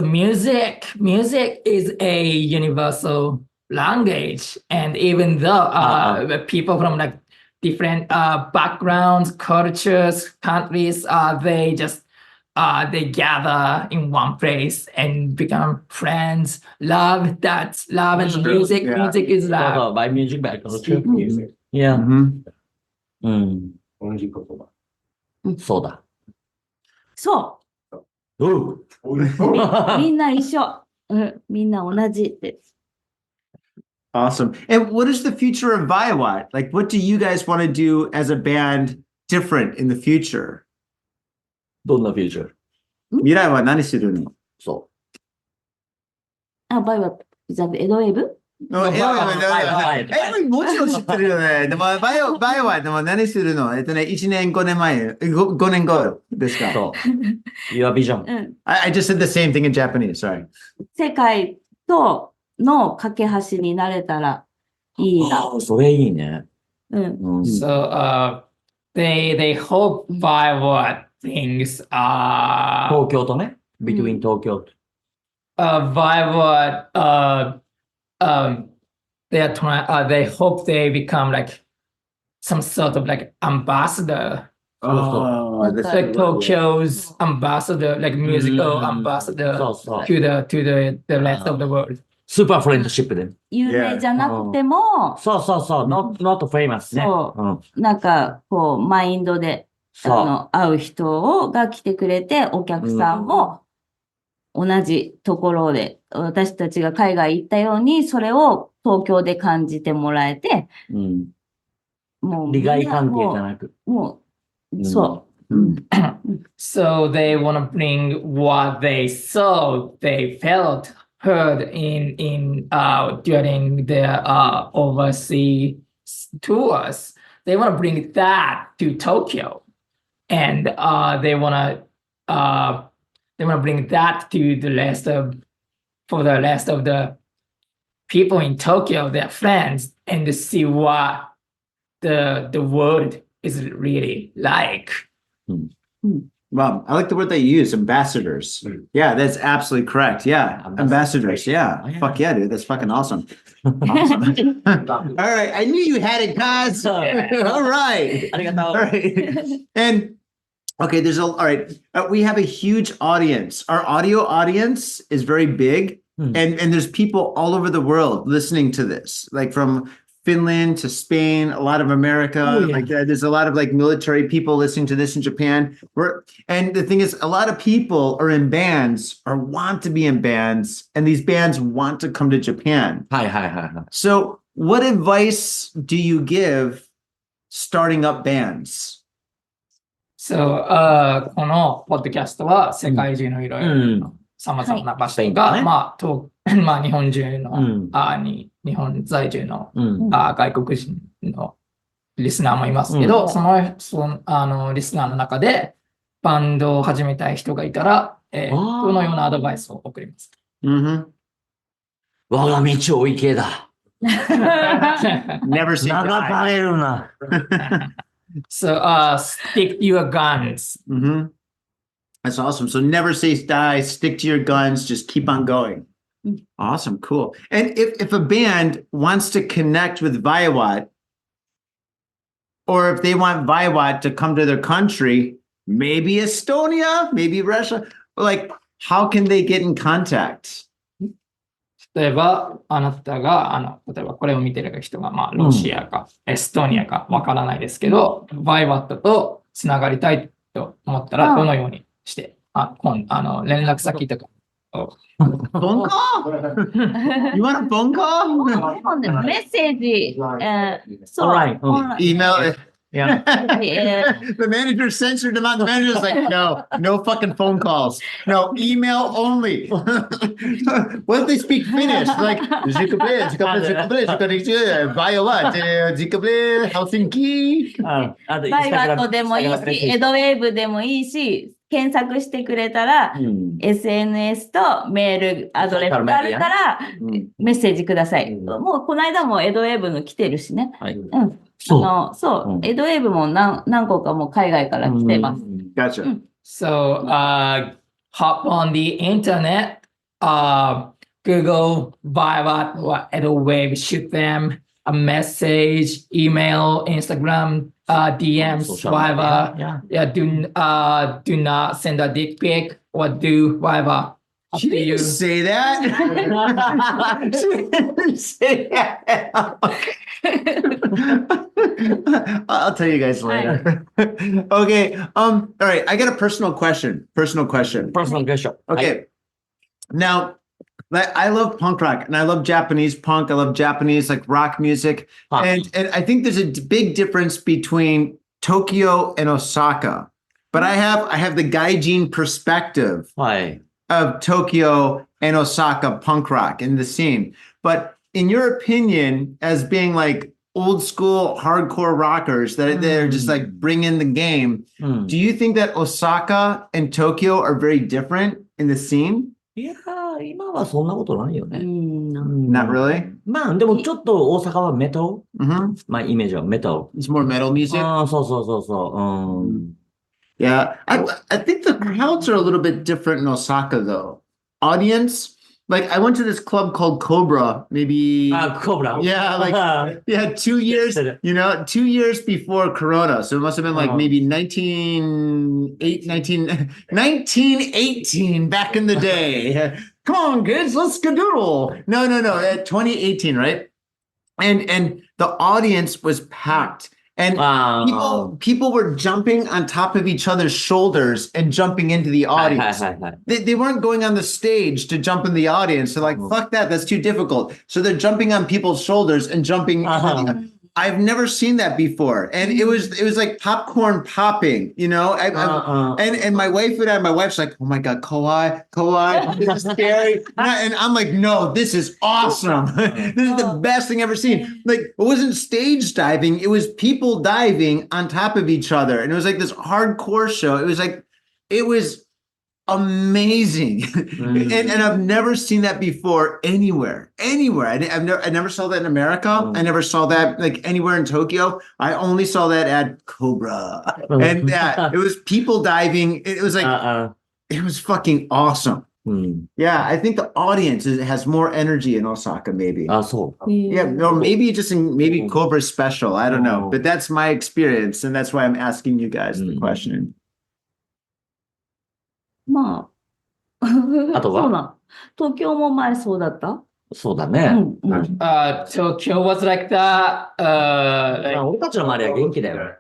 music is a universal language, and even though people from like different backgrounds, cultures, countries, they gather in one place and become friends. Love and music. Music is love. By music back culture. Yeah. 同じ言葉。そうだ。そう。みんな一緒。みんな同じって。Awesome. And what is the future of Vaiwatt? Like, what do you guys want to do as a band different in the future? どんなフューチャー？未来は何するの？そう。バイワット、エドウェーブ？もちろん知ってるよね。でも、バイワットでも何するの？1年、5年前、5年後ですか？そう。Your vision. I just said the same thing in Japanese, sorry. 世界との架け橋になれたらいいな。それいいね。So, they hope Vaiwatt things are 東京とね、between 東京と。Vaiwatt, they hope they become like some sort of like ambassador. Like Tokyo's ambassador, like musical ambassador to the rest of the world. スーパーフレンドシップで。有名じゃなくても、そうそうそう、not famous ね。そう、なんか、こう、マインドで、会う人が来てくれて、お客さんも同じところで、私たちが海外行ったように、それを東京で感じてもらえて、もう、利害関係じゃなく。もう、そう。So they want to bring what they saw, they felt, heard in during their overseas tours. They want to bring that to Tokyo, and they want to bring that to the rest of the people in Tokyo, their friends, and to see what the world is really like. Wow, I like the word that you use, ambassadors. Yeah, that's absolutely correct. Yeah, ambassadors. Yeah, fuck yeah, dude. That's fucking awesome. Awesome. All right, I knew you had it, guys. All right. All right. And okay, all right. We have a huge audience. Our audio audience is very big, and there's people all over the world listening to this, like from Finland to Spain, a lot of America. Like there's a lot of like military people listening to this in Japan. And the thing is, a lot of people are in bands or want to be in bands, and these bands want to come to Japan. So what advice do you give starting up bands? So, このポッドキャストは世界中のいろいろ様々な場所が、まあ日本中の、日本在住の、外国人のリスナーもいますけど、そのリスナーの中でバンドを始めたい人がいたら、どのようなアドバイスを送りますか？我が道を行けだ。Never say die. 流されるな。So, stick to your guns. That's awesome. So never say die, stick to your guns, just keep on going. Awesome, cool. And if a band wants to connect with Vaiwatt, or if they want Vaiwatt to come to their country, maybe Estonia, maybe Russia, like how can they get in contact? 例えば、あなたが、例えばこれを見てる人が、まあ、ロシアか、エストニアかわからないですけど、バイワットとつながりたいと思ったら、どのようにして、連絡先とか。Phone call? You want a phone call? メッセージ、そう、email. Yeah. The manager censored him out. The manager's like, no fucking phone calls. No, email only. What if they speak Finnish? Like, Violet, Helsinki. バイワットでもいいし、エドウェーブでもいいし、検索してくれたら、SNS とメールアドレスがあるから、メッセージください。もうこの間もエドウェーブの来てるしね。そう、エドウェーブも何個かも海外から来てます。Gotcha. So, hop on the internet, Google, Vaiwatt, or Edo WAVE, shoot them a message, email, Instagram, DMs, whatever. Do not send a dick pic or do whatever. She didn't say that. Say that. I'll tell you guys later. Okay. All right. I got a personal question. Okay. Now, I love punk rock and I love Japanese punk. I love Japanese like rock music. And I think there's a big difference between Tokyo and Osaka. But I have the gaijin perspective of Tokyo and Osaka punk rock in the scene. But in your opinion, as being like old school hardcore rockers that they're just like bring in the game, do you think that Osaka and Tokyo are very different in the scene? いやー、今はそんなことないよね。Not really? まあ、でもちょっと大阪はメタル。まあ、イメージはメタル。It's more metal music? そう。Yeah, I think the crowds are a little bit different in Osaka, though. Audience, like I went to this club called Cobra, maybe. Cobra. Yeah, like 2 years, 2 years before Corona. So it must have been like maybe 1918 back in the day. Come on, kids, let's skadoodle. No, 2018, right? And the audience was packed. And people were jumping on top of each other's shoulders and jumping into the audience. They weren't going on the stage to jump in the audience. They're like, fuck that, that's too difficult. So they're jumping on people's shoulders and jumping. I've never seen that before. And it was like popcorn popping, you know? And my wife and I, my wife's like, oh my God, kawaii, this is scary. And I'm like, no, this is awesome. This is the best thing I've ever seen. Like, it wasn't stage diving. It was people diving on top of each other. And it was like this hardcore show. It was amazing. And I've never seen that before anywhere. I never saw that in America. I never saw that like anywhere in Tokyo. I only saw that at Cobra. And it was people diving. It was like, it was fucking awesome. Yeah, I think the audience has more energy in Osaka, maybe. Yeah, or maybe just in Cobra special. I don't know. But that's my experience. And that's why I'm asking you guys the question. まあ、あとはそうなん。東京も前そうだった？そうだね。Tokyo was like that. 俺たちの周りは元気だよ。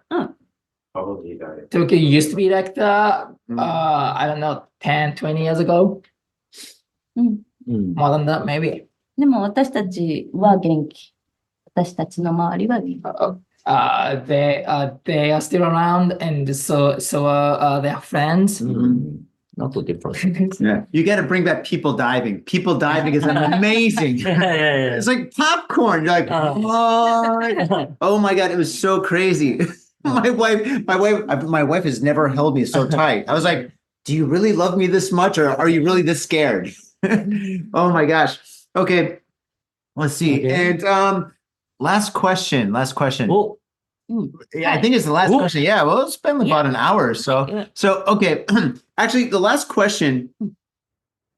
Tokyo used to be like that. I don't know, 10, 20 years ago. More than that, maybe. でも私たちは元気。私たちの周りは元気。They are still around, and so are their friends. Not too different. Yeah, you got to bring back people diving. People diving is amazing. It's like popcorn. You're like, oh my God, it was so crazy. My wife has never held me so tight. I was like, do you really love me this much, or are you really this scared? Oh my gosh. Okay, let's see. And last question. Oh. Yeah, I think it's the last question. Yeah, well, it's been about an hour or so. So, okay. Actually, the last question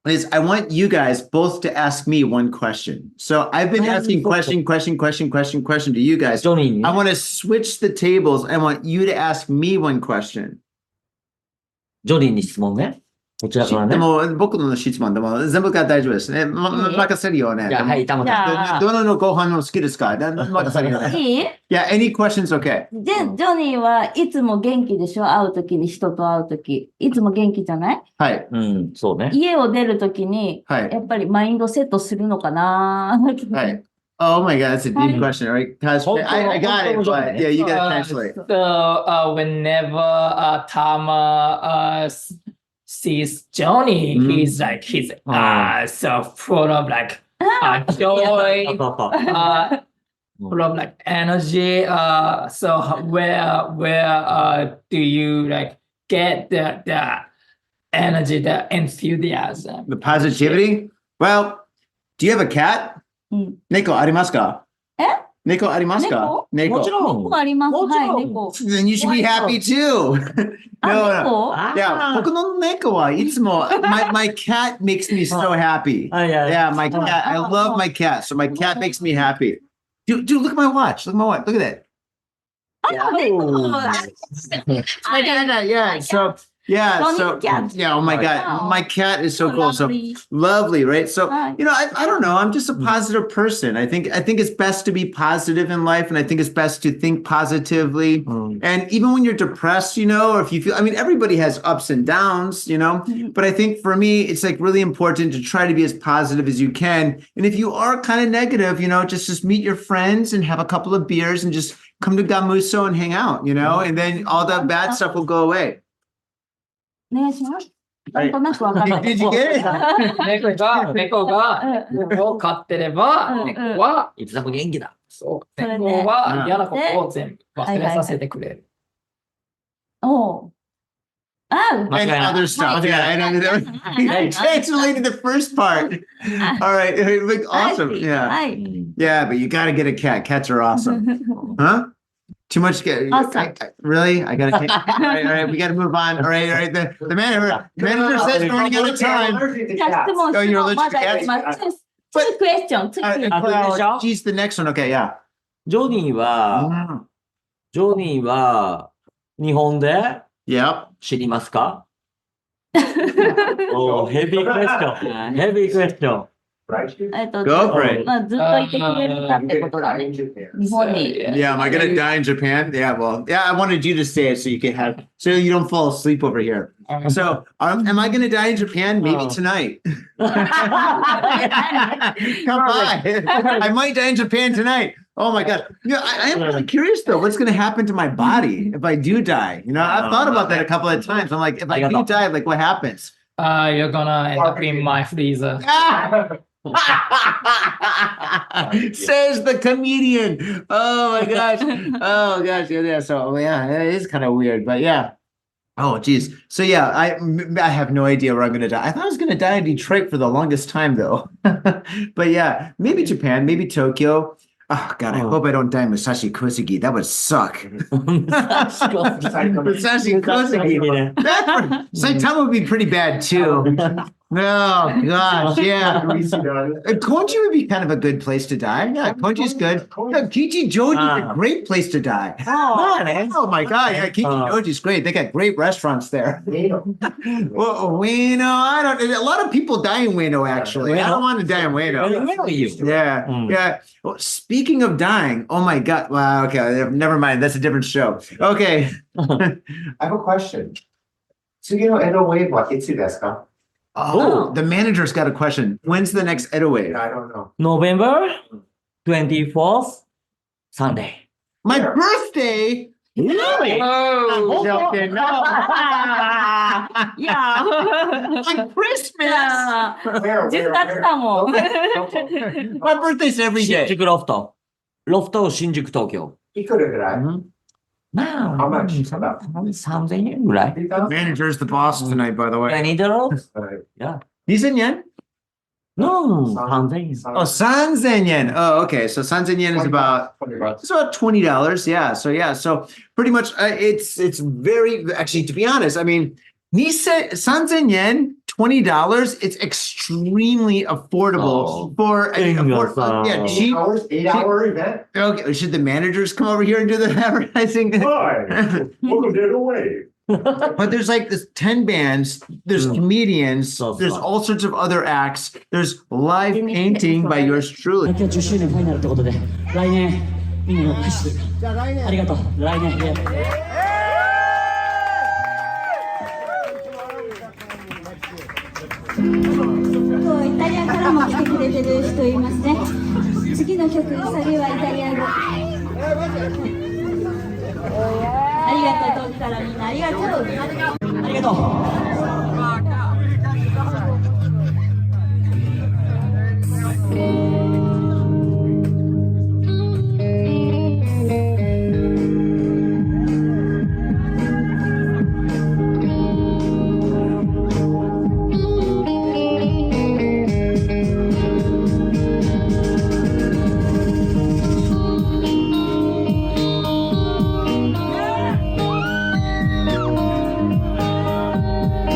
is I want you guys both to ask me one question. So I've been asking question to you guys. I want to switch the tables. I want you to ask me one question. ジョニーに質問ね。こちらからね。でも僕の質問でも全部が大丈夫ですね。任せるよね。じゃあ、はい、たまた。どのご飯の好きですか？任せるよね。いい？ Yeah, any questions okay? ジョニーはいつも元気でしょ？会うときに、人と会うとき。いつも元気じゃない？はい。そうね。家を出るときに、やっぱりマインドセットするのかな？はい。Oh my God, that's a deep question, right? Because I got it, but yeah, you got to translate. So whenever Tama sees Johnny, he's so full of like joy, full of like energy. So where do you like get the energy, the enthusiasm, the positivity? Well, do you have a cat? 猫ありますか？猫ありますか？猫。もちろん。猫あります。はい、猫。Then you should be happy too. No. Yeah, 僕の猫はいつもmy cat makes me so happy. Yeah, my cat. I love my cat. So my cat makes me happy. Dude, look at my watch. Look at that. Yeah. So. Yeah, oh my God, my cat is so cool, so lovely, right? So, you know, I don't know, I'm just a positive person. I think it's best to be positive in life, and I think it's best to think positively. And even when you're depressed, you know, or if you feel, I mean, everybody has ups and downs, you know, but I think for me, it's like really important to try to be as positive as you can. And if you are kind of negative, you know, just meet your friends and have a couple of beers and just come to Gamuso and hang out, you know, and then all that bad stuff will go away. お願いします。なんとなくわかる。Did you get it? 猫がを飼ってれば、猫はいつでも元気だ。そう。猫は嫌なことを全部忘れさせてくれる。おう。And other stuff. Yeah, translated the first part. All right. Awesome. Yeah. Yeah, but you got to get a cat. Cats are awesome. Huh? Too much. Really? I gotta take. All right. We gotta move on. All right. The manager says we're running out of time. Oh, you're allergic to cats? Two questions. Geez, the next one. Okay, yeah. ジョニーは日本で Yep. 知りますか？ Oh, heavy question. Heavy question. Go for it. まあ、ずっといてくれるかってことだね。日本に。 Yeah, am I gonna die in Japan? Yeah, well, yeah, I wanted you to say it so you can have, so you don't fall asleep over here. So, am I gonna die in Japan? Maybe tonight. Come on, I might die in Japan tonight. Oh my God. Yeah, I am really curious though, what's gonna happen to my body if I do die? You know, I've thought about that a couple of times. I'm like, if I do die, like what happens? You're gonna end up in my freezer. Says the comedian. Oh my gosh. Oh gosh. Yeah. So yeah, it is kind of weird, but yeah. Oh geez. So yeah, I have no idea where I'm gonna die. I thought I was gonna die in Detroit for the longest time though. But yeah, maybe Japan, maybe Tokyo. Oh God, I hope I don't die in Musashi Kosugi. That would suck. Musashi Kosugi. Saitama would be pretty bad too. Oh gosh, yeah. Konji would be kind of a good place to die. Yeah, Konji's good. Yeah, Kichijoji is a great place to die. Oh my God, yeah, Kichijoji's great. They got great restaurants there. Well, Ueno, a lot of people die in Ueno actually. I don't want to die in Ueno. Yeah, yeah. Well, speaking of dying, oh my God. Wow, okay, never mind. That's a different show. Okay. I have a question. Tsugi no Edo Wave wa itsu desu ka? Oh, the manager's got a question. When's the next Edo Wave? I don't know. November 24th, Sunday. My birthday? Really? Oh, joking. No. Yeah. On Christmas. Yeah. 10 10月だもん。 My birthday's every 新 day. 宿ロフト。ロフト新宿東京。いくらぐらい？まあ、 How much? 3000円ぐらい。 Manager's the boss tonight, by the way. $20? Alright. Yeah. 2000 yen? No, 3000 円。 Oh, 3000 yen. Oh, okay. So 3000 yen is about $20. it's about $20. Yeah. So pretty much it's very actually to be honest, I mean, 3000 yen, $20, it's extremely affordable for cheap. 8-hour event? Okay, should the managers come over here and do the advertising? Hi, welcome to Edo Wave. But there's like this 10 bands, there's comedians, So there's fun. all sorts of other acts, there's live painting by yours truly. 今日10周年ファイナルってことで、来年みんなの拍手ありがとう。来年イタリアからも来てくれてる人いますね。次の曲、サビはイタリア語。ありがとう、遠くからみんなありがとう。ありがとう。イ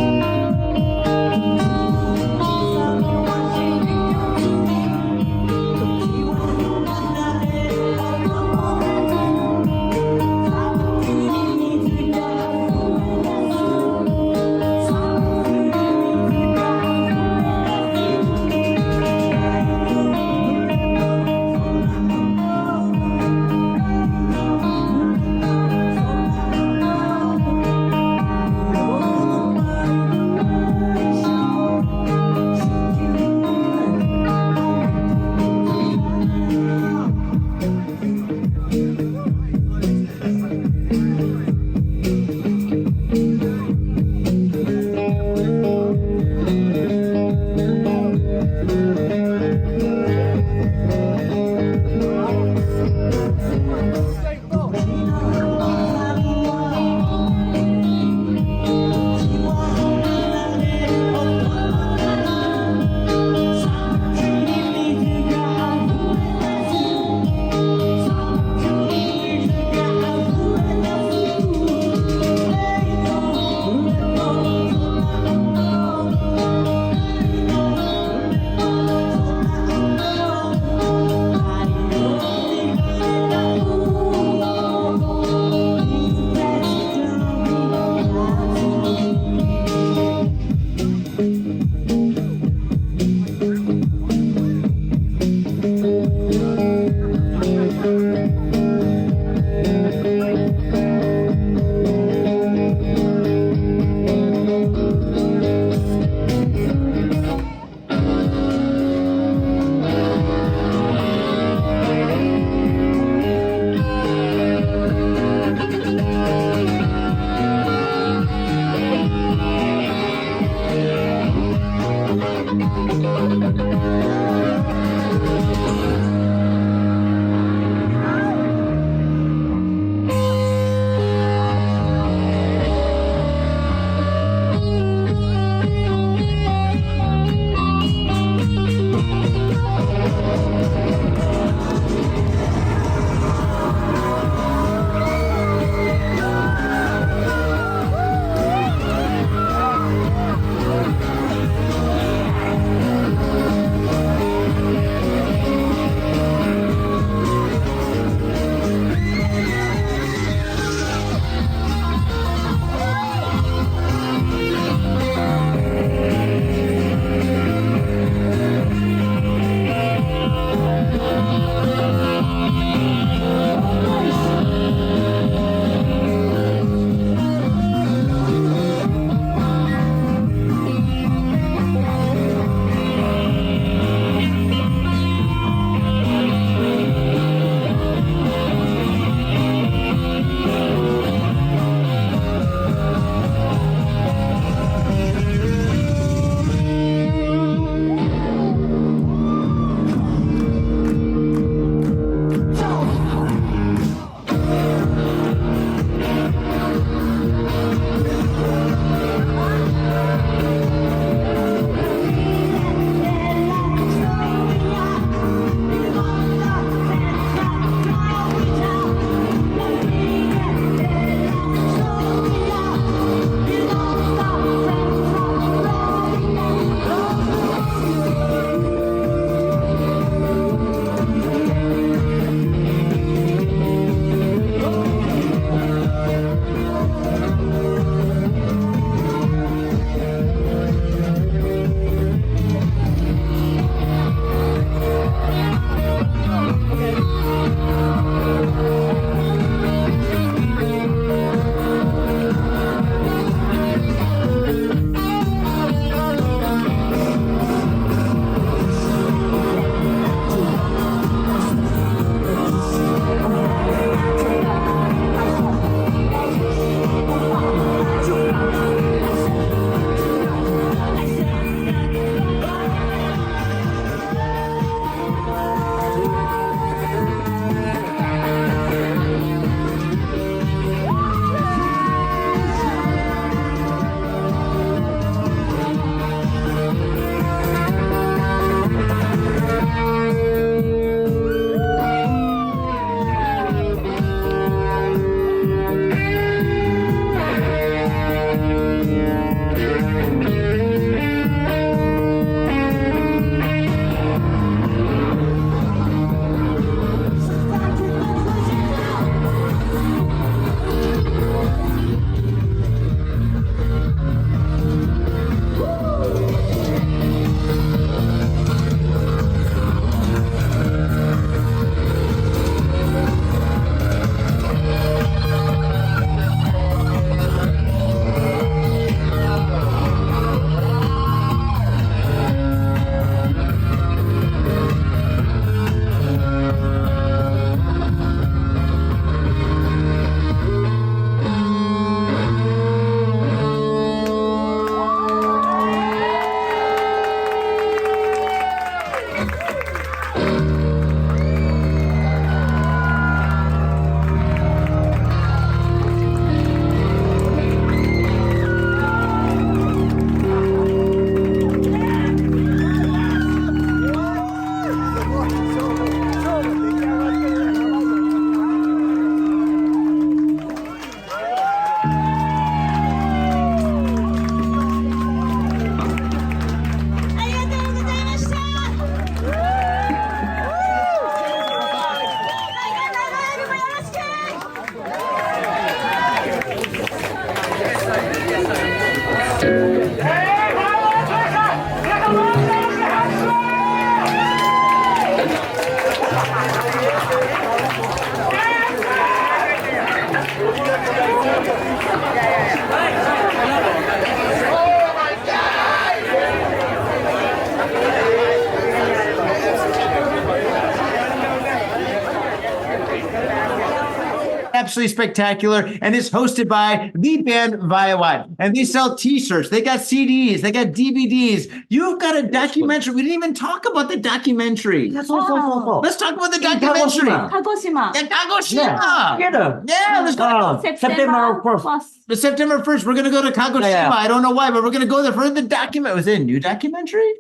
absolutely spectacular, and it's hosted by the band Vaiwatt. And they sell t-shirts, they got CDs, they got DVDs. You've got a documentary. We didn't even talk about the documentary. Let's talk about the documentary. Kagoshima. Yeah, Kagoshima. Yeah, let's go. September 1st. The September 1st, we're going to go to Kagoshima. Yeah. I don't know why, but we're going to go there for the document. Was it a new documentary?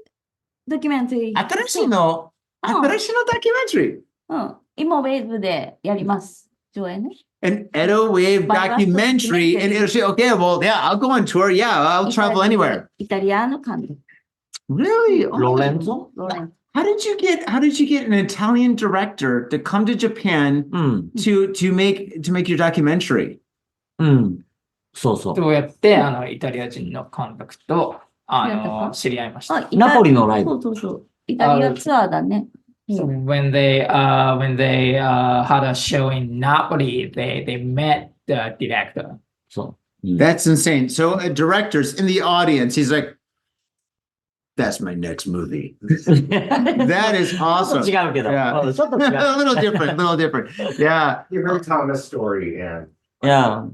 Documentary. 新しいのdocumentary. 今ウェーブでやります。上映ね。An Edo WAVE documentary in Italy. Okay, well, yeah, I'll go on tour. Yeah, I'll travel anywhere. イタリアの監督。 Really? Lorenzo? How did you get an Italian director to come to Japan to make your documentary? そうそう。どうやってイタリア人の監督と知り合いました。ナポリのライブ。そうそうそう。イタリアツアーだね。So when they had a show in Napoli, they met the director. So that's insane. So directors in the audience, he's like, "That's my next movie." That is awesome. Yeah. A little different. Yeah. You heard Thomas' story, and yeah.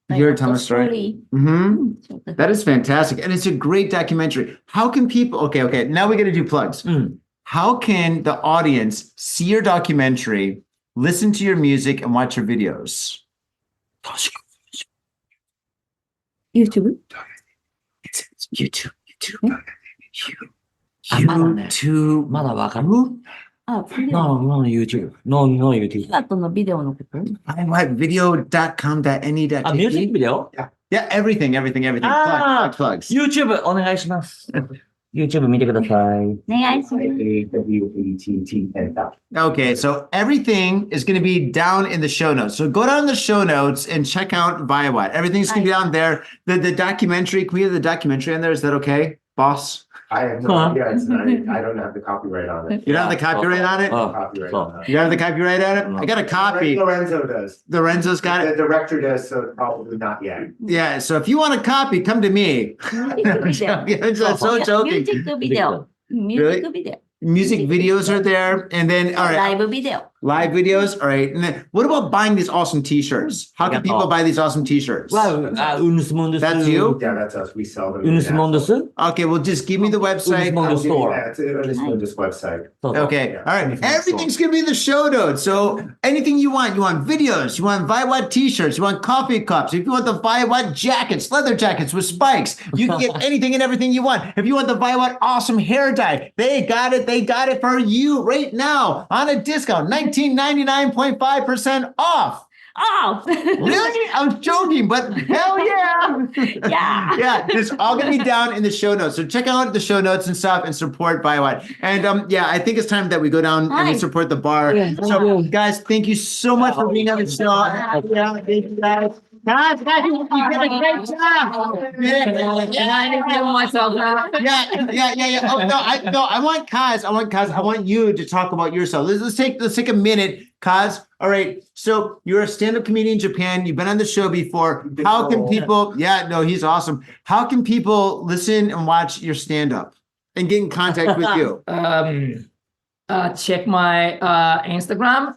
You heard Thomas' story. That is fantastic, and it's a great documentary. How can people? Okay. Now we got to do plugs. How can the audience see your documentary, listen to your music, and watch your videos? YouTube? It's YouTube. YouTube. まだわかる？No, YouTube. No, YouTube. あとのビデオのこと？ Vaiwattvideo.com.ne.jp. ミュージックビデオ？ Yeah, everything. Plugs. YouTube お願いします。YouTube 見てください。お願いします。 Okay, so everything is going to be down in the show notes. So go down the show notes and check out Vaiwatt. Everything's going to be down there. The documentary, can we have the documentary in there? Is that okay, boss? I have no idea. It's not, I don't have the copyright on it. You don't have the copyright on it? Copyright on it. You don't have the copyright on it? I got a copy. Lorenzo does. Lorenzo's got it? The director does, so probably not yet. Yeah, so if you want a copy, come to me. I'm so joking. ミュージックビデオ。ミュージックビデオ。 Music videos are there. And then, all right. ライブビデオ。 Live videos. All right. And then what about buying these awesome t-shirts? How can people buy these awesome t-shirts? That's you? Yeah, that's us. We sell them. Okay, well, just give me the website. Yeah, it's Unismunda's website. Okay. All right. Everything's going to be in the show notes. So anything you want videos, you want Vaiwatt t-shirts, you want coffee cups, if you want the Vaiwatt jackets, leather jackets with spikes, you can get anything and everything you want. If you want the Vaiwatt awesome hair dye, they got it for you right now on a discount, 19.95% off. Oh, really? I was joking, but hell yeah. Yeah, it's all going to be down in the show notes. So check out the show notes and stuff and support Vaiwatt. And yeah, I think it's time that we go down and we support the bar. So guys, thank you so much for being on the show. Yeah, thank you guys. Guys, you did a great job. Yeah. Oh no, I want Kaz. I want you to talk about yourself. Let's take a minute, Kaz. All right. So you're a stand-up comedian in Japan. You've been on the show before. How can people? Yeah, no, he's awesome. How can people listen and watch your stand-up and get in contact with you? Check my Instagram.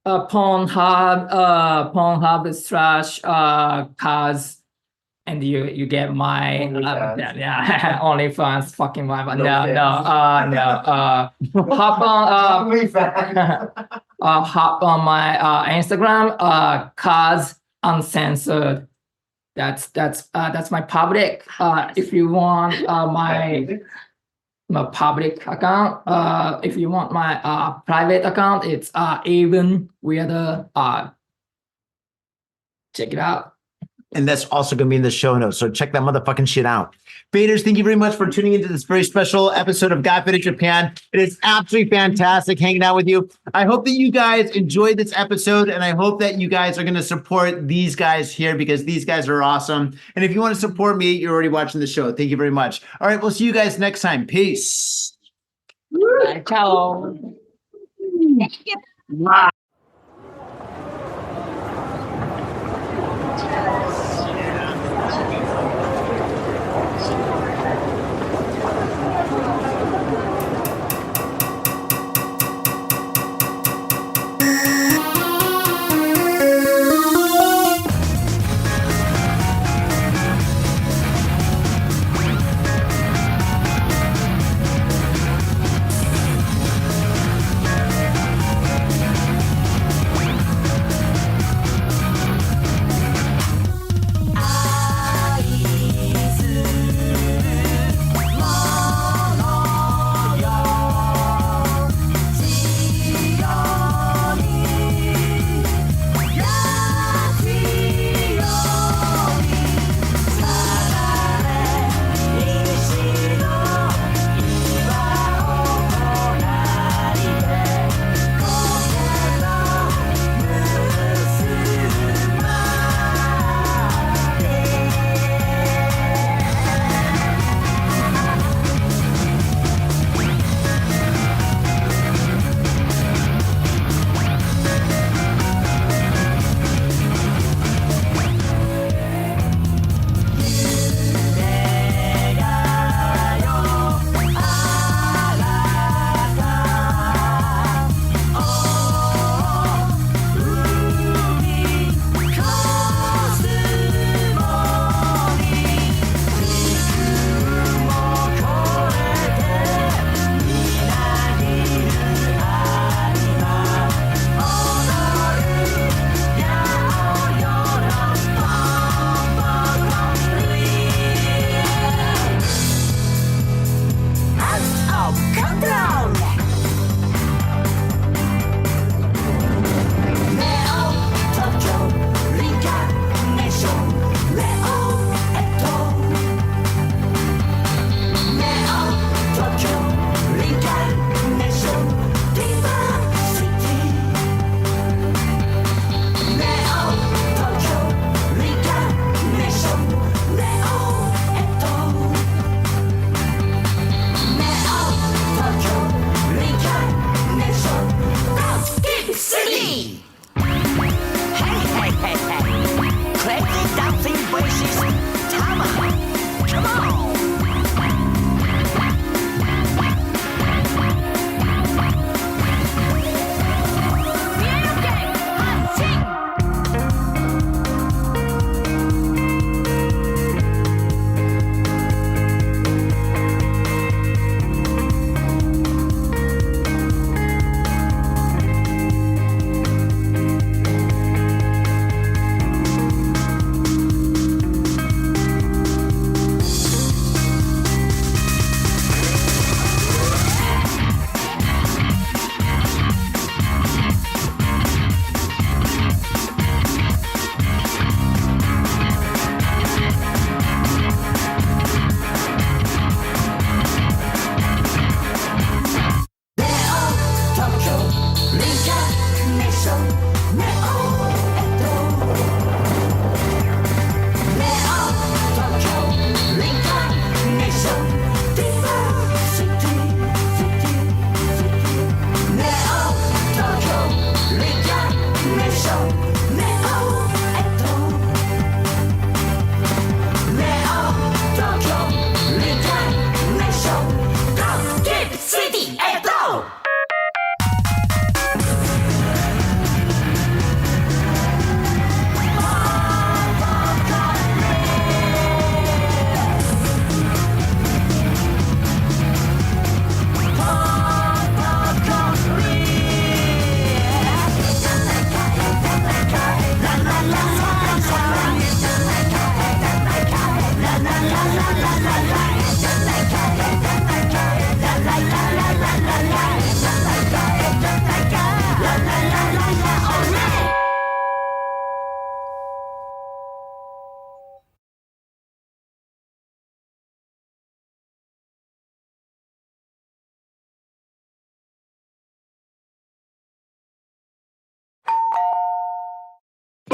Pornhub/Kaz, and you get my OnlyFans fucking Vaiwatt. Hop on my Instagram, Kaz Uncensored. That's my public. If you want my public account, if you want my private account, it's even weirder. Check it out. And that's also going to be in the show notes. So check that motherfucking shit out. Faders, thank you very much for tuning into this very special episode of Got Faded Japan. It is absolutely fantastic hanging out with you. I hope that you guys enjoyed this episode, and I hope that you guys are going to support these guys here because these guys are awesome. And if you want to support me, you're already watching the show. Thank you very much. All right, we'll see you guys next time. Peace. Ciao. Wow.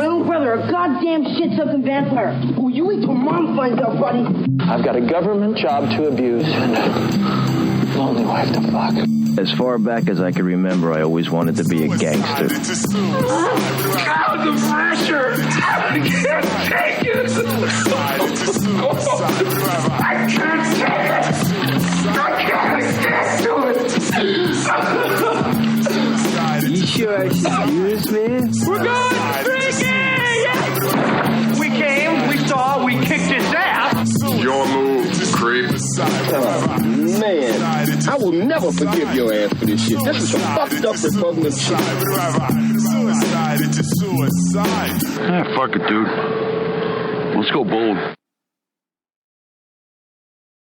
My own brother, a goddamn shit-sucking vampire. Oh, you wait till Mom finds out, buddy. I've got a government job to abuse and a lonely wife to fuck. As far back as I can remember, I always wanted to be a gangster. God, the pressure! I can't take it! I can't take it! I can't stand to it! You sure I should do this, man? We're going freaking! We came, we saw, we kicked his ass! Your move, creep. Oh, man, I will never forgive your ass for this shit. This is some fucked up repugnant shit. Suicide into suicide. Ah, fuck it, dude. Let's go bold.